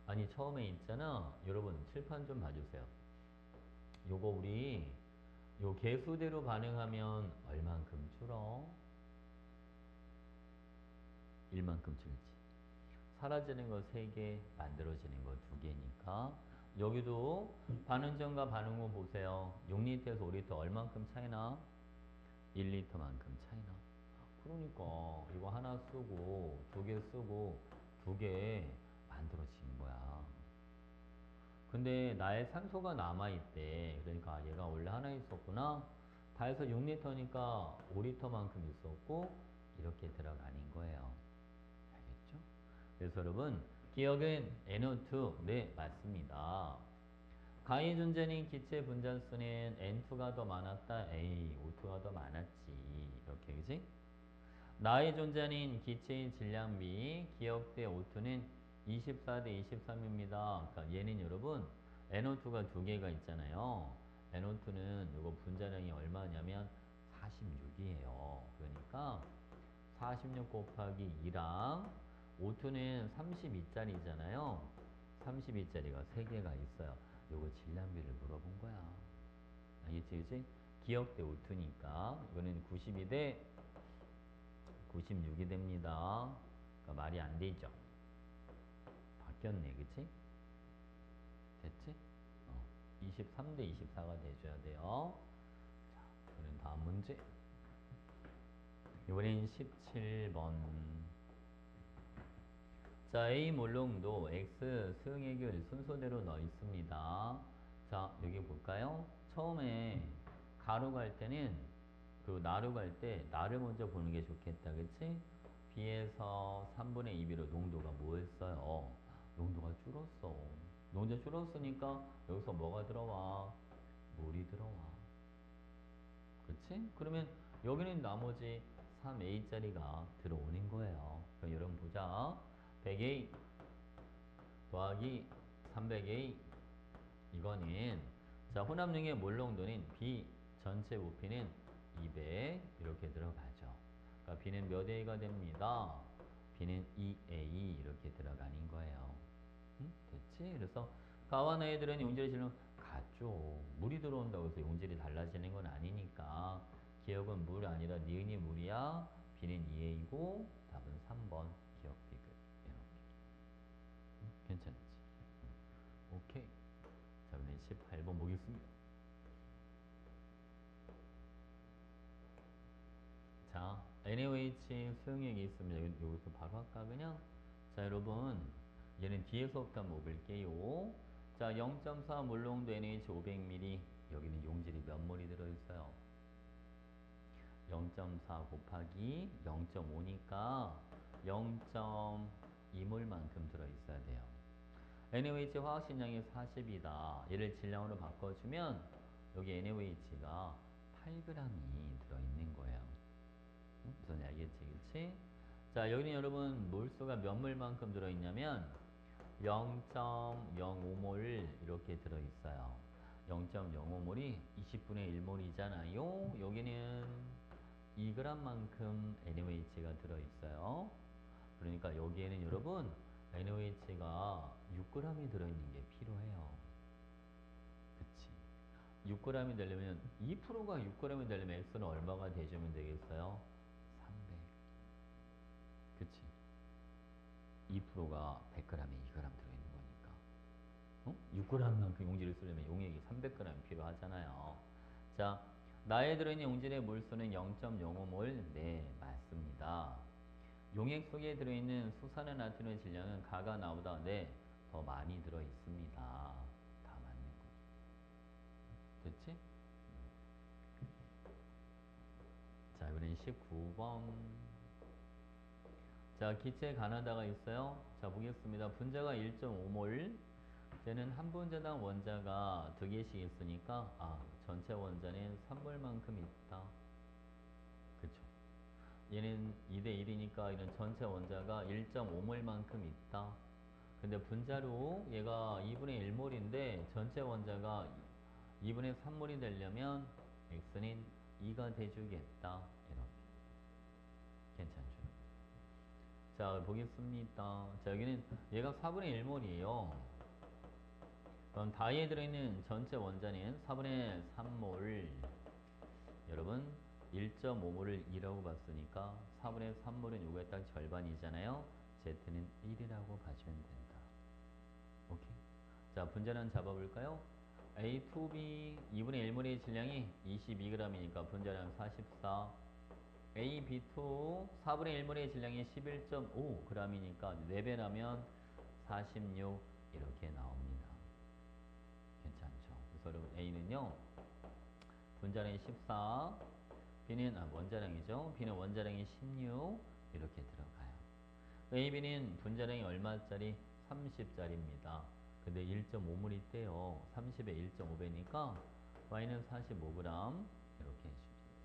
아니, 처음에 있잖아. 여러분, 칠판 좀 봐주세요. 요거 우리 요 개수대로 반응하면 얼만큼 줄어? 1만큼 줄지. 사라지는 거 3개, 만들어지는 거 2개니까 여기도 반응 전과 반응 후 보세요. 6리터에서 5리터 얼만큼 차이나? 1리터만큼 차이나? 그러니까 이거 하나 쓰고 2개 쓰고 2개 만들어지는 거야. 근데 나의 산소가 남아있대. 그러니까 얘가 원래 하나 있었구나. 다 해서 6리터니까 5리터만큼 있었고 이렇게 들어가는 거예요. 알겠죠? 그래서 여러분 기억은 NO2. 네, 맞습니다. 가히 존재는 기체 분자수는 N2가 더 많았다. A, O2가 더 많았지. 이렇게, 그지? 나의 존재는 기체의 질량비, 기억대 O2는 24대 23입니다. 그러니까 얘는 여러분 NO2가 2개가 있잖아요. NO2는 이거 분자량이 얼마냐면 46이에요. 그러니까 46 곱하기 2랑 O2는 32짜리잖아요. 32짜리가 3개가 있어요. 요거 질량비를 물어본 거야. 알겠지, 그치? 기억대 O2니까 이거는 92대 96이 됩니다. 그러니까 말이 안 되죠. 바뀌었네, 그치? 됐지? 23대 24가 돼줘야 돼요. 자, 그럼 다음 문제. 이번엔 17번. 자, A 몰롱도 X 수용액을 순서대로 넣어 있습니다. 자, 여기 볼까요? 처음에 가로 갈 때는 그 나로 갈 때 나를 먼저 보는 게 좋겠다. 그치? B에서 3분의 2B로 농도가 뭐였어요? 농도가 줄었어. 농도가 줄었으니까 여기서 뭐가 들어와? 물이 들어와. 그치? 그러면 여기는 나머지 3A짜리가 들어오는 거예요. 그럼 여러분 보자. 100A 더하기 300A 이거는 자 혼합능의 몰농도는 B 전체 부피는 200 이렇게 들어가죠. 그러니까 B는 몇 A가 됩니다. B는 2A 이렇게 들어가는 거예요. 응? 됐지? 그래서 가와 나이들은 용질의 질은 같죠. 물이 들어온다고 해서 용질이 달라지는 건 아니니까 기억은 물 아니라 니은이 물이야. B는 2A고 답은 3번 기억 비글 이렇게. 괜찮지? 오케이. 자, 그럼 18번 보겠습니다. 자, NaOH 수용액이 있으면 여기서 바로 할까 그냥? 자, 여러분 얘는 뒤에서부터 한번 볼게요. 자, 0.4 몰롱도 NaOH 500ml 여기는 용질이 몇 몰이 들어있어요? 0.4 곱하기 0.5니까 0.2몰만큼 들어있어야 돼요. NaOH 화학식량이 40이다. 얘를 질량으로 바꿔주면 여기 NaOH가 8g이 들어있는 거예요. 무슨 알겠지, 그치? 자, 여기는 여러분 몰수가 몇 몰만큼 들어있냐면 0.05몰 이렇게 들어있어요. 0.05몰이 20분의 1몰이잖아요. 여기는 2g만큼 NaOH가 들어있어요. 그러니까 여기에는 여러분 NaOH가 6g이 들어있는 게 필요해요. 그치? 6g이 되려면 2%가 6g이 되려면 X는 얼마가 돼주면 되겠어요? 300. 그치? 2%가 100g에 2g 들어있는 거니까. 6g만큼 용질을 쓰려면 용액이 300g 필요하잖아요. 자, 나에 들어있는 용질의 몰수는 0.05몰. 네, 맞습니다. 용액 속에 들어있는 수산화 나트륨의 질량은 가가 나보다 네, 더 많이 들어있습니다. 다 맞는 거죠. 됐지? 자, 이번엔 19번. 자, 기체 가나다가 있어요. 자, 보겠습니다. 분자가 1.5몰. 쟤는 한 분자당 원자가 두 개씩 있으니까 전체 원자는 3몰만큼 있다. 그쵸? 얘는 2대 1이니까 이런 전체 원자가 1.5몰만큼 있다. 근데 분자로 얘가 2분의 1몰인데 전체 원자가 2분의 3몰이 되려면 x는 2가 돼주겠다. 이렇게. 괜찮죠? 자, 보겠습니다. 자, 여기는 얘가 4분의 1몰이에요. 그럼 다이에 들어있는 전체 원자는 4분의 3몰. 여러분 1.5몰을 2라고 봤으니까 4분의 3몰은 요거의 딱 절반이잖아요. Z는 1이라고 봐주면 된다. 오케이. 자, 분자는 잡아볼까요? A2B 2분의 1몰의 질량이 22g이니까 분자량 44. AB2 4분의 1몰의 질량이 11.5g이니까 4배라면 46 이렇게 나옵니다. 괜찮죠? 그래서 여러분 A는요. 분자량이 14, B는 원자량이죠. B는 원자량이 16 이렇게 들어가요. AB는 분자량이 얼마짜리? 30짜리입니다. 근데 1.5몰 있대요. 30에 1.5배니까 Y는 45g 이렇게 해주면 되죠.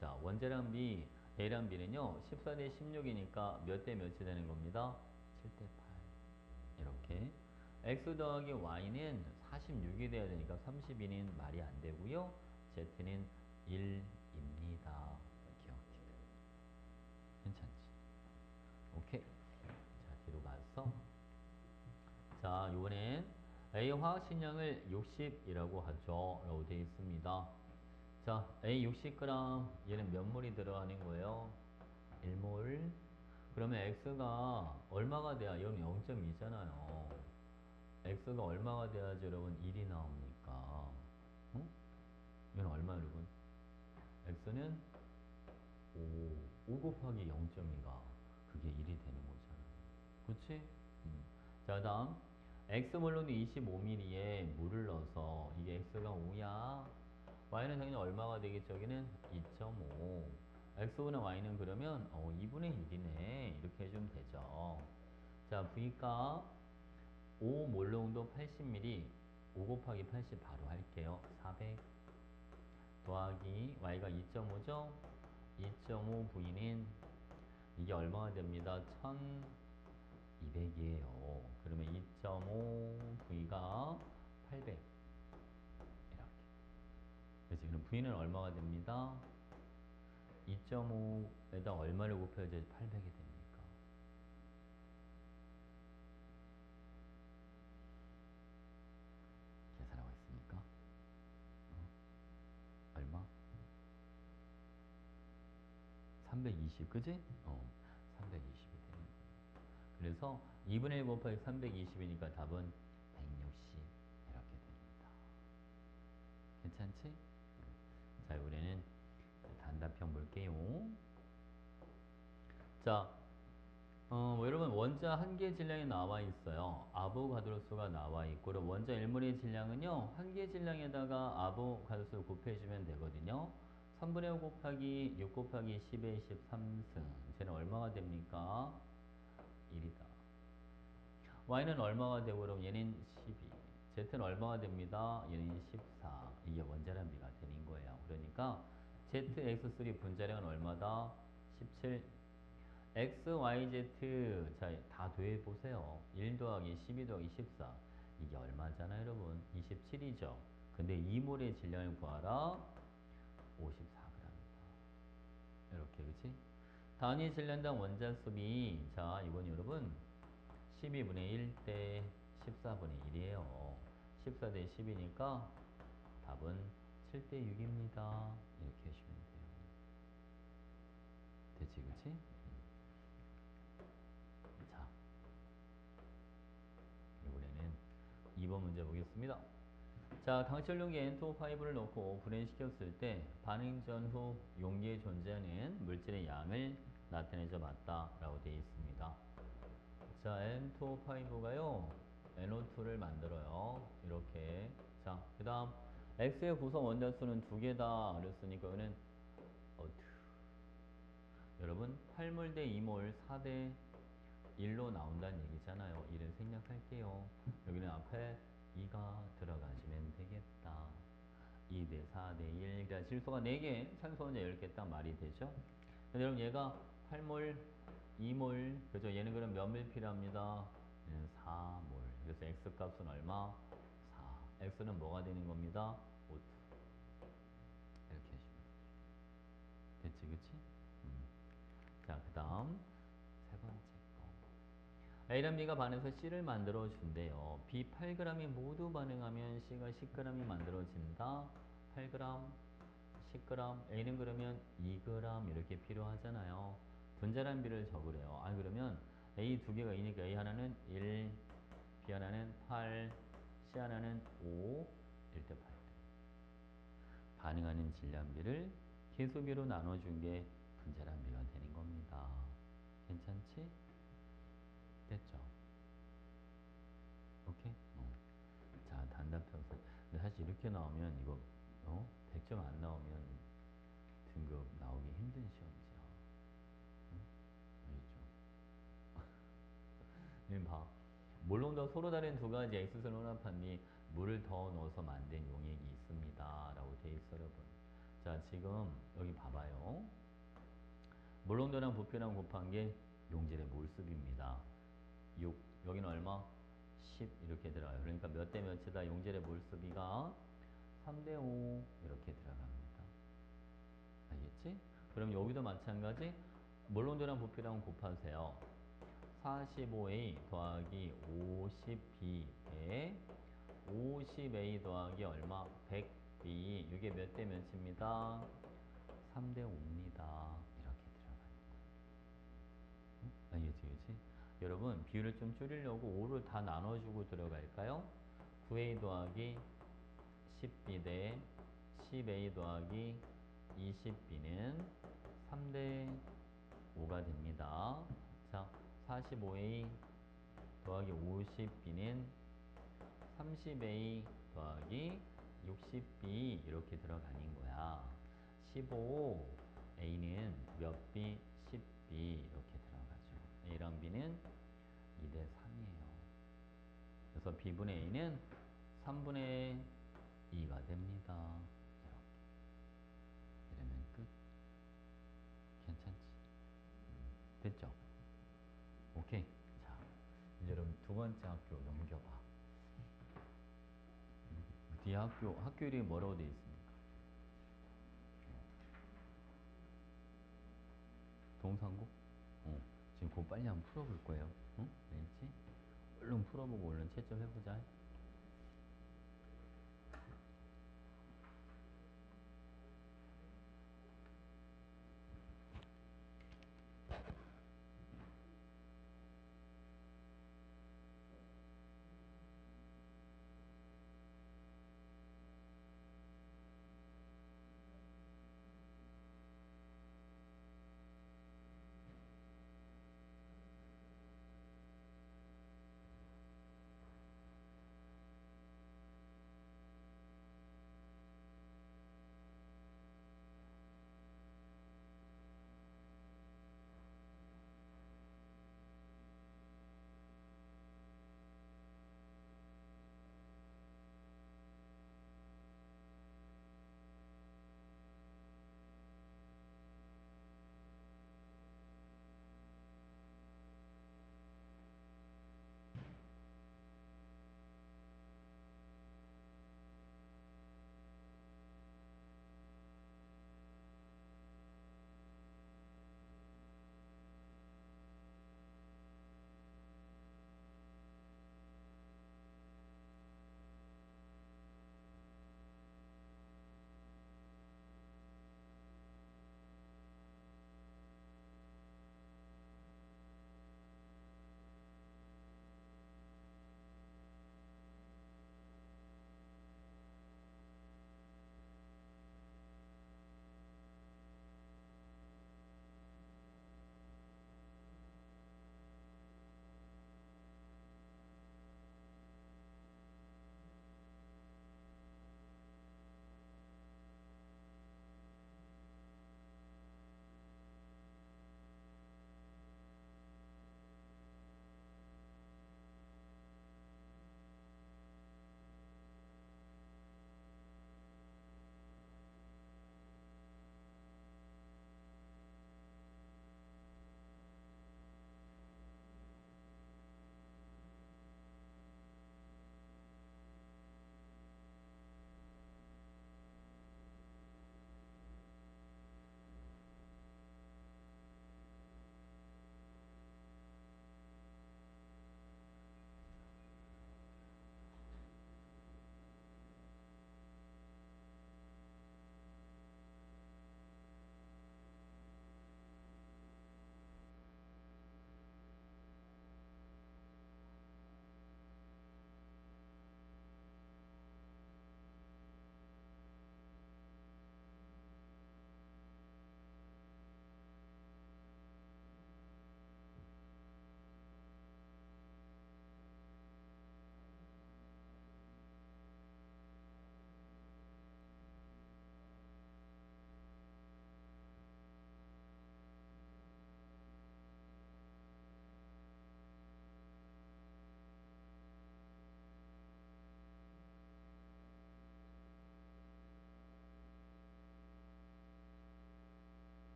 자, 원자량 B, A랑 B는요. 14대 16이니까 몇 대 몇이 되는 겁니다? 7대 8 이렇게. X 더하기 Y는 46이 돼야 되니까 32는 말이 안 되고요. Z는 1입니다. 기억해. 괜찮지? 오케이. 자, 뒤로 가서. 자, 이번엔 A 화학식량을 60이라고 하죠. 라고 되어 있습니다. 자, A 60g. 얘는 몇 몰이 들어가는 거예요? 1몰. 그러면 x가 얼마가 돼야, 이건 0.2잖아요. x가 얼마가 돼야지 여러분 1이 나옵니까? 응? 이건 얼마 여러분? x는 5 곱하기 0.2가 그게 1이 되는 거잖아. 그치? 자, 다음 x 몰로는 25ml에 물을 넣어서 이게 x가 5야. y는 당연히 얼마가 되겠죠? 여기는 2.5. x분의 y는 그러면 2분의 1이네. 이렇게 해주면 되죠. 자, v가 5 몰롱도 80ml 5 곱하기 80 바로 할게요. 400 더하기 y가 2.5죠? 2.5 v는 이게 얼마가 됩니다? 1200이에요. 그러면 2.5 v가 800 이렇게. 그래서 지금 v는 얼마가 됩니다? 2.5에다 얼마를 곱해야지 800이 됩니까? 계산하고 있습니까? 얼마? 320, 그지? 320이 되는 거예요. 그래서 2분의 1 곱하기 320이니까 답은 160 이렇게 됩니다. 괜찮지? 자, 이번에는 단답형 볼게요. 자, 여러분 원자 한 개 질량이 나와 있어요. 아보가드로수가 나와 있고, 그럼 원자 1몰의 질량은요, 한 개 질량에다가 아보가드로수를 곱해주면 되거든요. 3분의 5 곱하기 6 곱하기 10의 13승. 쟤는 얼마가 됩니까? 1이다. y는 얼마가 되고, 그럼 얘는 12. z는 얼마가 됩니다? 얘는 14. 이게 원자량 비가 되는 거예요. 그러니까 zx3 분자량은 얼마다? 17. x, y, z 자, 다 더해보세요. 1 더하기 12 더하기 14 이게 얼마잖아요 여러분? 27이죠. 근데 2몰의 질량을 구하라. 54g이다. 이렇게 그치? 단위 질량당 원자수비, 자 이건 여러분 12분의 1 대 14분의 1이에요. 14 대 10이니까 답은 7 대 6입니다. 이렇게 하시면 돼요. 됐지 그치? 자, 이번에는 2번 문제 보겠습니다. 자, 강철 용기에 N2O5를 넣고 분해시켰을 때 반응 전후 용기에 존재하는 물질의 양을 나타내줘 봤다라고 되어 있습니다. 자, N2O5가요 NO2를 만들어요. 이렇게. 자, 그 다음 X의 구성 원자수는 두 개다 그랬으니까 이거는 여러분 8몰 대 2몰 4 대 1로 나온다는 얘기잖아요. 1은 생략할게요. 여기는 앞에 2가 들어가시면 되겠다. 2 대 4 대 1. 그러니까 질소가 4개, 산소 혼자 10개 딱 말이 되죠. 근데 여러분 얘가 8몰, 2몰, 그죠? 얘는 그럼 몇 몰 필요합니다? 얘는 4몰. 그래서 X 값은 얼마? 4. X는 뭐가 되는 겁니다? 5. 이렇게 하시면 되죠. 됐지, 그치? 자, 그 다음 세 번째 거. A랑 B가 반해서 C를 만들어 준대요. B 8g이 모두 반응하면 C가 10g이 만들어진다. 8g, 10g. A는 그러면 2g 이렇게 필요하잖아요. 분자량 비를 적으래요. 아, 그러면 A 두 개가 있으니까 A 하나는 1, B 하나는 8, C 하나는 5, 1대 8대. 반응하는 질량비를 계수비로 나눠준 게 분자량비가 되는 겁니다. 괜찮지? 됐죠? 오케이? 자, 단답형사. 근데 사실 이렇게 나오면 이거 100점 안 나오면 등급 나오기 힘든 시험이죠. 응? 알겠죠? 지금 봐. 물론 더 서로 다른 두 가지 X선 혼합한 뒤 물을 더 넣어서 만든 용액이 있습니다. 라고 돼 있어 여러분. 자, 지금 여기 봐봐요. 물농도랑 부피랑 곱한 게 용질의 몰수비입니다. 6. 여기는 얼마? 10 이렇게 들어가요. 그러니까 몇 대 몇이다? 용질의 몰수비가 3대 5 이렇게 들어갑니다. 알겠지? 그럼 여기도 마찬가지 물농도랑 부피랑 곱하세요. 45A 더하기 50B에 50A 더하기 얼마? 100B. 이게 몇 대 몇입니다? 3대 5입니다. 이렇게 들어가요. 여러분 비율을 좀 줄이려고 5를 다 나눠주고 들어갈까요? 9a 더하기 10b 대 10a 더하기 20b는 3대 5가 됩니다. 자, 45a 더하기 50b는 30a 더하기 60b 이렇게 들어가는 거야. 15a는 몇 b? 10b 이렇게 들어가죠. a랑 b는 2대 3이에요. 그래서 b분의 a는 3분의 2가 됩니다. 이렇게. 이러면 끝. 괜찮지? 됐죠? 오케이. 자, 이제 여러분 두 번째 학교 넘겨봐. 뒤에 학교 이름이 뭐라고 되어 있습니까? 동상고? 지금 그거 빨리 한번 풀어볼 거예요. 응? 알겠지? 얼른 풀어보고 얼른 채점해보자.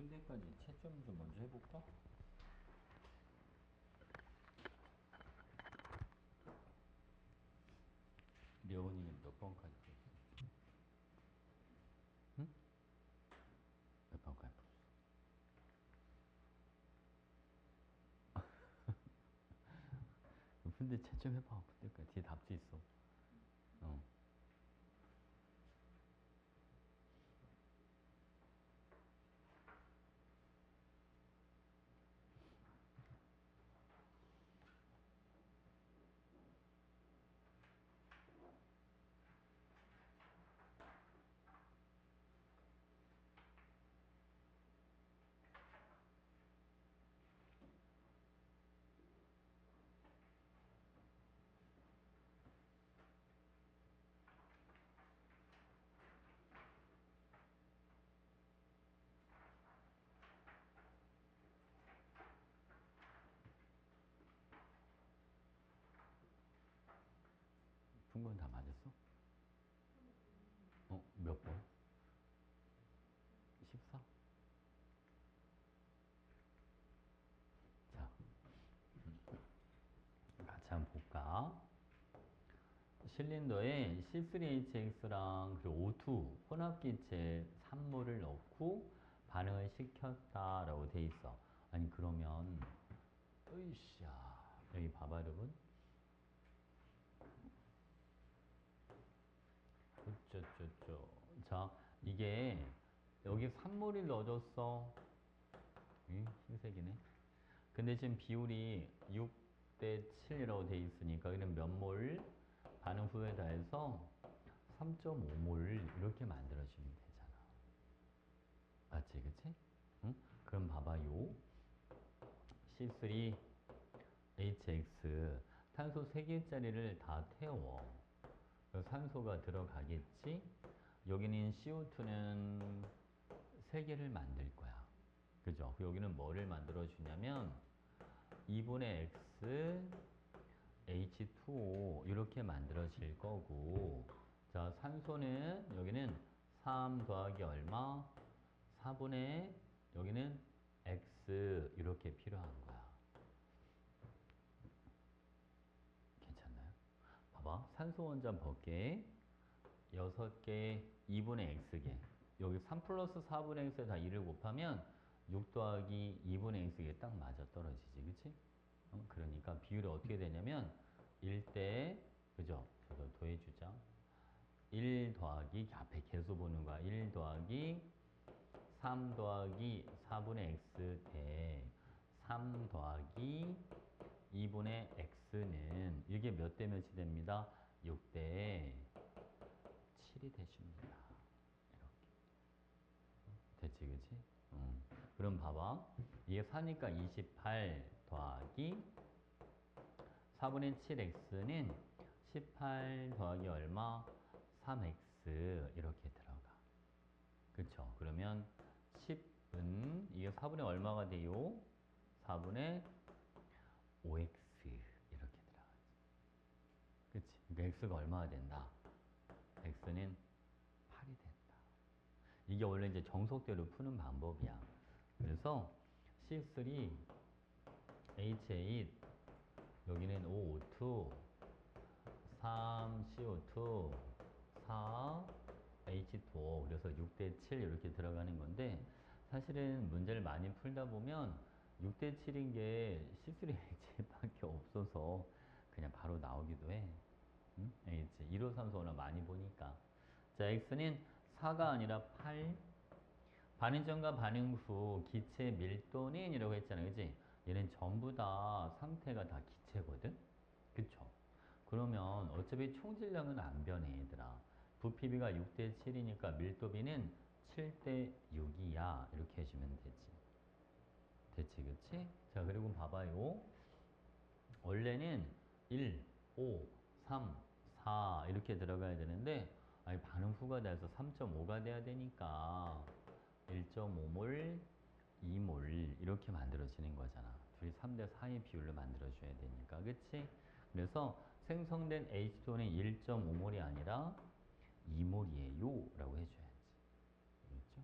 풀 때까지 채점 좀 먼저 해볼까? 려원이는 몇 번까지 풀었어? 응? 몇 번까지 풀었어? 근데 채점 해봐. 풀 때까지. 뒤에 답지 있어. 어. 푼 건 다 맞았어? 어? 몇 번? 14? 자, 같이 한번 볼까? 실린더에 C3HX랑 그리고 O2 혼합기체 산물을 넣고 반응을 시켰다라고 돼 있어. 아니 그러면 으이씨야 여기 봐봐 여러분. 어쩌쩌쩌. 자 이게 여기 산물이 넣어졌어. 흰색이네. 근데 지금 비율이 6대 7이라고 돼 있으니까 이는 몇 몰 반응 후에 다해서 3.5몰 이렇게 만들어지면 되잖아. 맞지, 그치? 응? 그럼 봐봐요. C3HX 탄소 3개짜리를 다 태워. 그래서 산소가 들어가겠지? 여기는 CO2는 3개를 만들 거야. 그죠? 여기는 뭐를 만들어 주냐면 2분의 X H2O 이렇게 만들어질 거고, 자 산소는 여기는 3 더하기 얼마? 4분의 여기는 X 이렇게 필요한 거야. 괜찮나요? 봐봐. 산소 원자 몇 개? 6개 2분의 X개. 여기 3 플러스 4분의 X에 다 2를 곱하면 6 더하기 2분의 X게 딱 맞아 떨어지지. 그치? 그러니까 비율이 어떻게 되냐면 1대 그죠? 저도 더해주자. 1 더하기 앞에 개수 보는 거야. 1 더하기 3 더하기 4분의 x 대 3 더하기 2분의 x는 이게 몇 대 몇이 됩니다? 6대 7이 되십니다. 이렇게. 됐지, 그치? 그럼 봐봐. 이게 4니까 28 더하기 4분의 7x는 18 더하기 얼마? 3x 이렇게 들어가. 그쵸? 그러면 10은 이게 4분의 얼마가 돼요? 4분의 5x 이렇게 들어가지. 그치? 그러니까 x가 얼마가 된다? x는 8이 된다. 이게 원래 이제 정석대로 푸는 방법이야. 그래서 C3H8 여기는 O2 3 CO2 4 H2O 그래서 6대 7 이렇게 들어가는 건데, 사실은 문제를 많이 풀다 보면 6대 7인 게 C3H밖에 없어서 그냥 바로 나오기도 해. 응? H 1호산소나 많이 보니까. 자, X는 4가 아니라 8. 반응 전과 반응 후 기체 밀도는 이라고 했잖아, 그지? 얘는 전부 다 상태가 다 기체거든. 그쵸? 그러면 어차피 총질량은 안 변해, 얘들아. 부피비가 6대 7이니까 밀도비는 7대 6이야. 이렇게 해주면 되지. 됐지, 그치? 자, 그리고 봐봐요. 원래는 1, 5, 3, 4 이렇게 들어가야 되는데, 아니, 반응 후가 돼서 3.5가 돼야 되니까 1.5몰, 2몰 이렇게 만들어지는 거잖아. 둘이 3대 4의 비율로 만들어줘야 되니까. 그치? 그래서 생성된 H2는 1.5몰이 아니라 2몰이에요 라고 해줘야지. 알겠죠?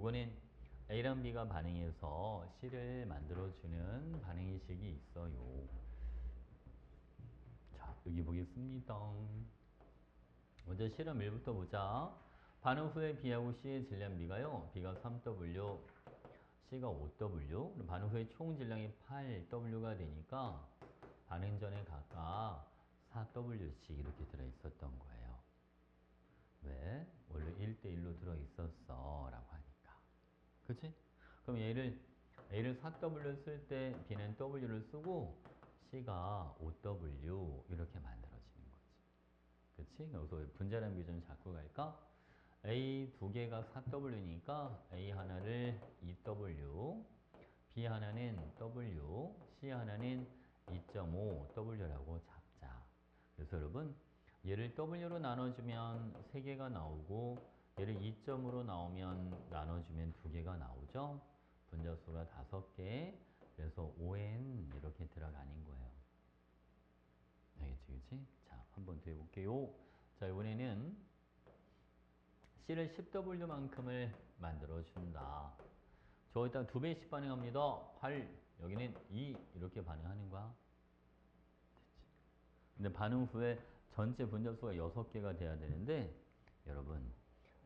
요거는 A랑 B가 반응해서 C를 만들어주는 반응의식이 있어요. 자, 여기 보겠습니다. 먼저 실험 1부터 보자. 반응 후에 B하고 C의 질량 B가요. B가 3W, C가 5W. 그럼 반응 후에 총 질량이 8W가 되니까 반응 전에 각각 4W씩 이렇게 들어있었던 거예요. 왜? 원래 1대1로 들어있었어 라고 하니까. 그치? 그럼 A를 4W 쓸 때 B는 W를 쓰고 C가 5W 이렇게 만들어지는 거지. 그치? 여기서 분자량 비좀 잡고 갈까? A 두 개가 4W니까 A 하나를 2W, B 하나는 W, C 하나는 2.5W라고 잡자. 그래서 여러분 얘를 W로 나눠주면 3개가 나오고 얘를 2점으로 나오면 나눠주면 2개가 나오죠. 분자수가 5개. 그래서 ON 이렇게 들어가는 거예요. 알겠지, 그치? 자, 한번 더 해볼게요. 자, 이번에는 C를 10W만큼을 만들어준다. 저 일단 2배씩 반응합니다. 8, 여기는 2 이렇게 반응하는 거야. 됐지? 근데 반응 후에 전체 분자수가 6개가 돼야 되는데 여러분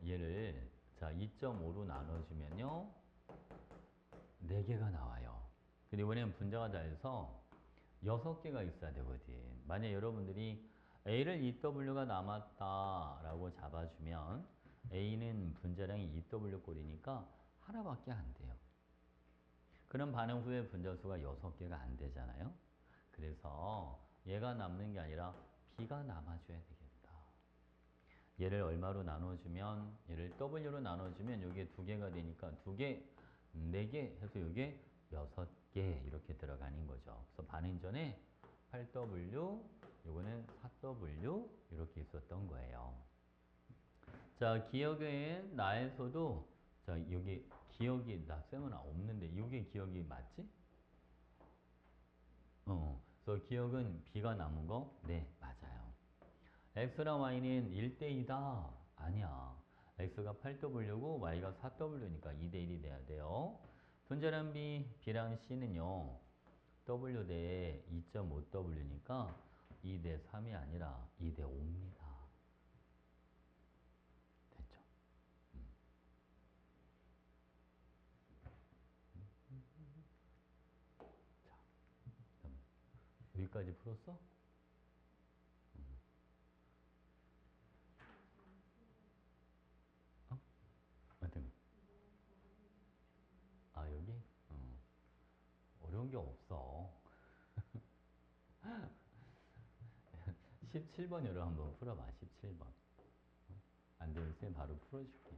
얘를 자 2.5로 나눠주면요 4개가 나와요. 근데 이번에는 분자가 다 해서 6개가 있어야 되거든. 만약 여러분들이 A를 2W가 남았다라고 잡아주면 A는 분자량이 2W 꼴이니까 하나밖에 안 돼요. 그럼 반응 후에 분자수가 6개가 안 되잖아요. 그래서 얘가 남는 게 아니라 B가 남아줘야 되겠다. 얘를 얼마로 나눠주면 얘를 W로 나눠주면 여기에 2개가 되니까 2개, 4개 해서 여기에 6개 이렇게 들어가는 거죠. 그래서 반응 전에 8W, 요거는 4W 이렇게 있었던 거예요. 자, 기억의 나에서도 자, 여기 기억이 나 쌤은 없는데 이게 기억이 맞지? 그래서 기억은 B가 남은 거? 네, 맞아요. X랑 Y는 1대2다? 아니야. X가 8W고 Y가 4W니까 2대1이 돼야 돼요. 분자량 B, B랑 C는요. W 대 2.5W니까 2대 3이 아니라 2대 5입니다. 됐죠? 자, 그럼 여기까지 풀었어? 어? 어떤 거? 아, 여기? 어려운 게 없어. 17번으로 한번 풀어봐, 17번. 안 되면 쌤 바로 풀어줄게.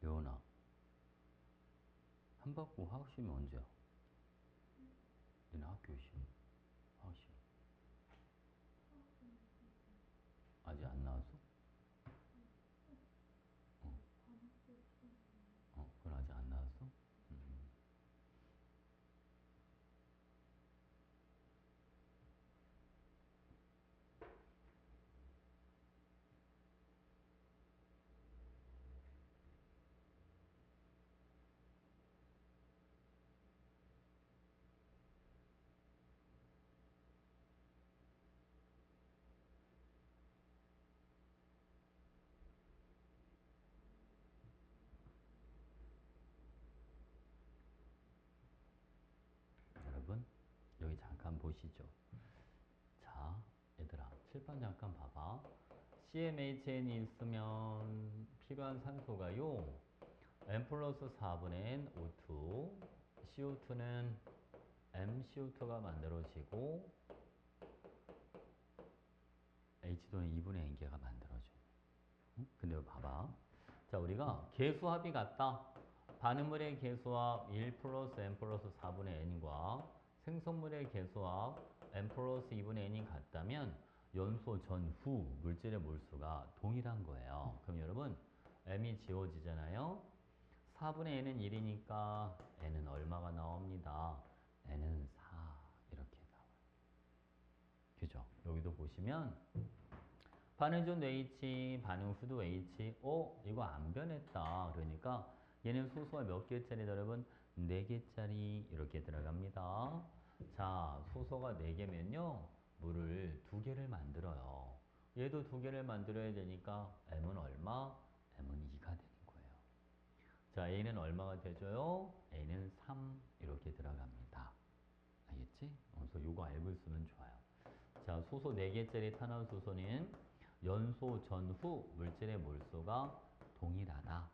여원아, 한박고 화학시험이 언제야? 너네 학교 시험, 화학시험. 아직 안 나왔어? 그건 아직 안 나왔어? 보시죠. 자, 얘들아, 칠판 잠깐 봐봐. CmHn이 있으면 필요한 산소가요. N 플러스 4분의 N O2, CO2는 MCO2가 만들어지고 H도는 2분의 N개가 만들어져요. 응? 근데 여기 봐봐. 자, 우리가 계수합이 같다. 반응물의 계수합 1 플러스 N 플러스 4분의 N과 생성물의 계수합 N 플러스 2분의 N이 같다면 연소 전후 물질의 몰수가 동일한 거예요. 그럼 여러분 M이 지워지잖아요. 4분의 N은 1이니까 N은 얼마가 나옵니다. N은 4 이렇게 나와요. 그죠? 여기도 보시면 반응 전 H, 반응 후도 H. 이거 안 변했다. 그러니까 얘는 소수가 몇 개짜리다, 여러분? 4개짜리 이렇게 들어갑니다. 자, 소수가 4개면요. 물을 2개를 만들어요. 얘도 2개를 만들어야 되니까 M은 얼마? M은 2가 되는 거예요. 자, A는 얼마가 되죠? A는 3 이렇게 들어갑니다. 알겠지? 그래서 요거 알고 있으면 좋아요. 자, 수소 4개짜리 탄화수소는 연소 전후 물질의 몰수가 동일하다.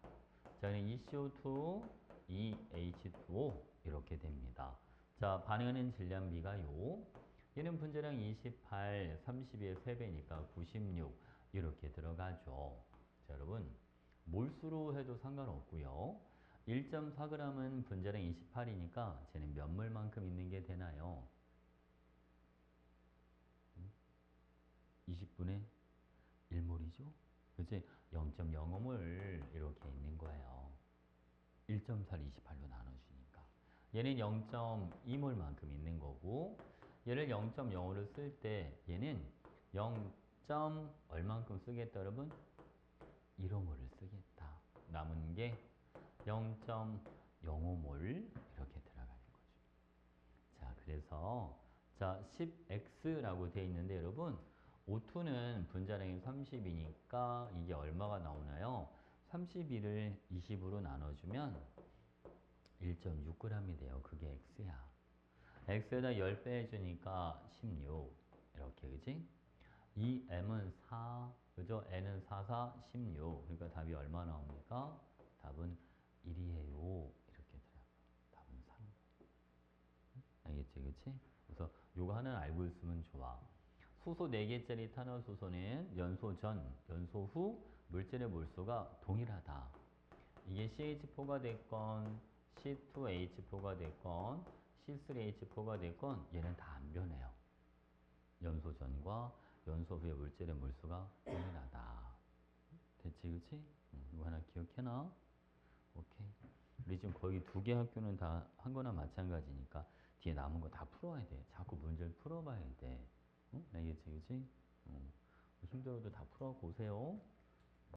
자, ECO2, EH2O 이렇게 됩니다. 자, 반응하는 질량비가 얘는 분자량 28, 32의 3배니까 96 이렇게 들어가죠. 자, 여러분 몰수로 해도 상관없고요. 1.4g은 분자량 28이니까 쟤는 몇 몰만큼 있는 게 되나요? 20분의 1몰이죠? 그치? 0.05몰 이렇게 있는 거예요. 1.4를 28로 나눠주니까. 얘는 0.2몰만큼 있는 거고 얘를 0.05를 쓸 때 얘는 0. 얼만큼 쓰겠다 여러분? 1호몰을 쓰겠다. 남은 게 0.05몰 이렇게 들어가는 거죠. 자, 그래서 자 10x라고 되어 있는데 여러분 O2는 분자량이 30이니까 이게 얼마가 나오나요? 32를 20으로 나눠주면 1.6g이 돼요. 그게 x야. x에다 10 빼주니까 16 이렇게 그지? 이 m은 4 그죠? n은 4, 4, 16 그러니까 답이 얼마 나옵니까? 답은 1이에요. 이렇게 돼요. 답은 3. 알겠지? 그치? 그래서 요거 하나 알고 있으면 좋아. 수소 4개짜리 탄화수소는 연소 전, 연소 후 물질의 몰수가 동일하다. 이게 CH4가 됐건 C2H4가 됐건 C3H4가 됐건 얘는 다 안 변해요. 연소 전과 연소 후의 물질의 몰수가 동일하다. 됐지 그치? 이거 하나 기억해놔. 오케이. 우리 지금 거의 2개 학교는 다 한 거나 마찬가지니까 뒤에 남은 거 다 풀어야 돼. 자꾸 문제를 풀어봐야 돼. 응? 알겠지 그치? 힘들어도 다 풀어보세요.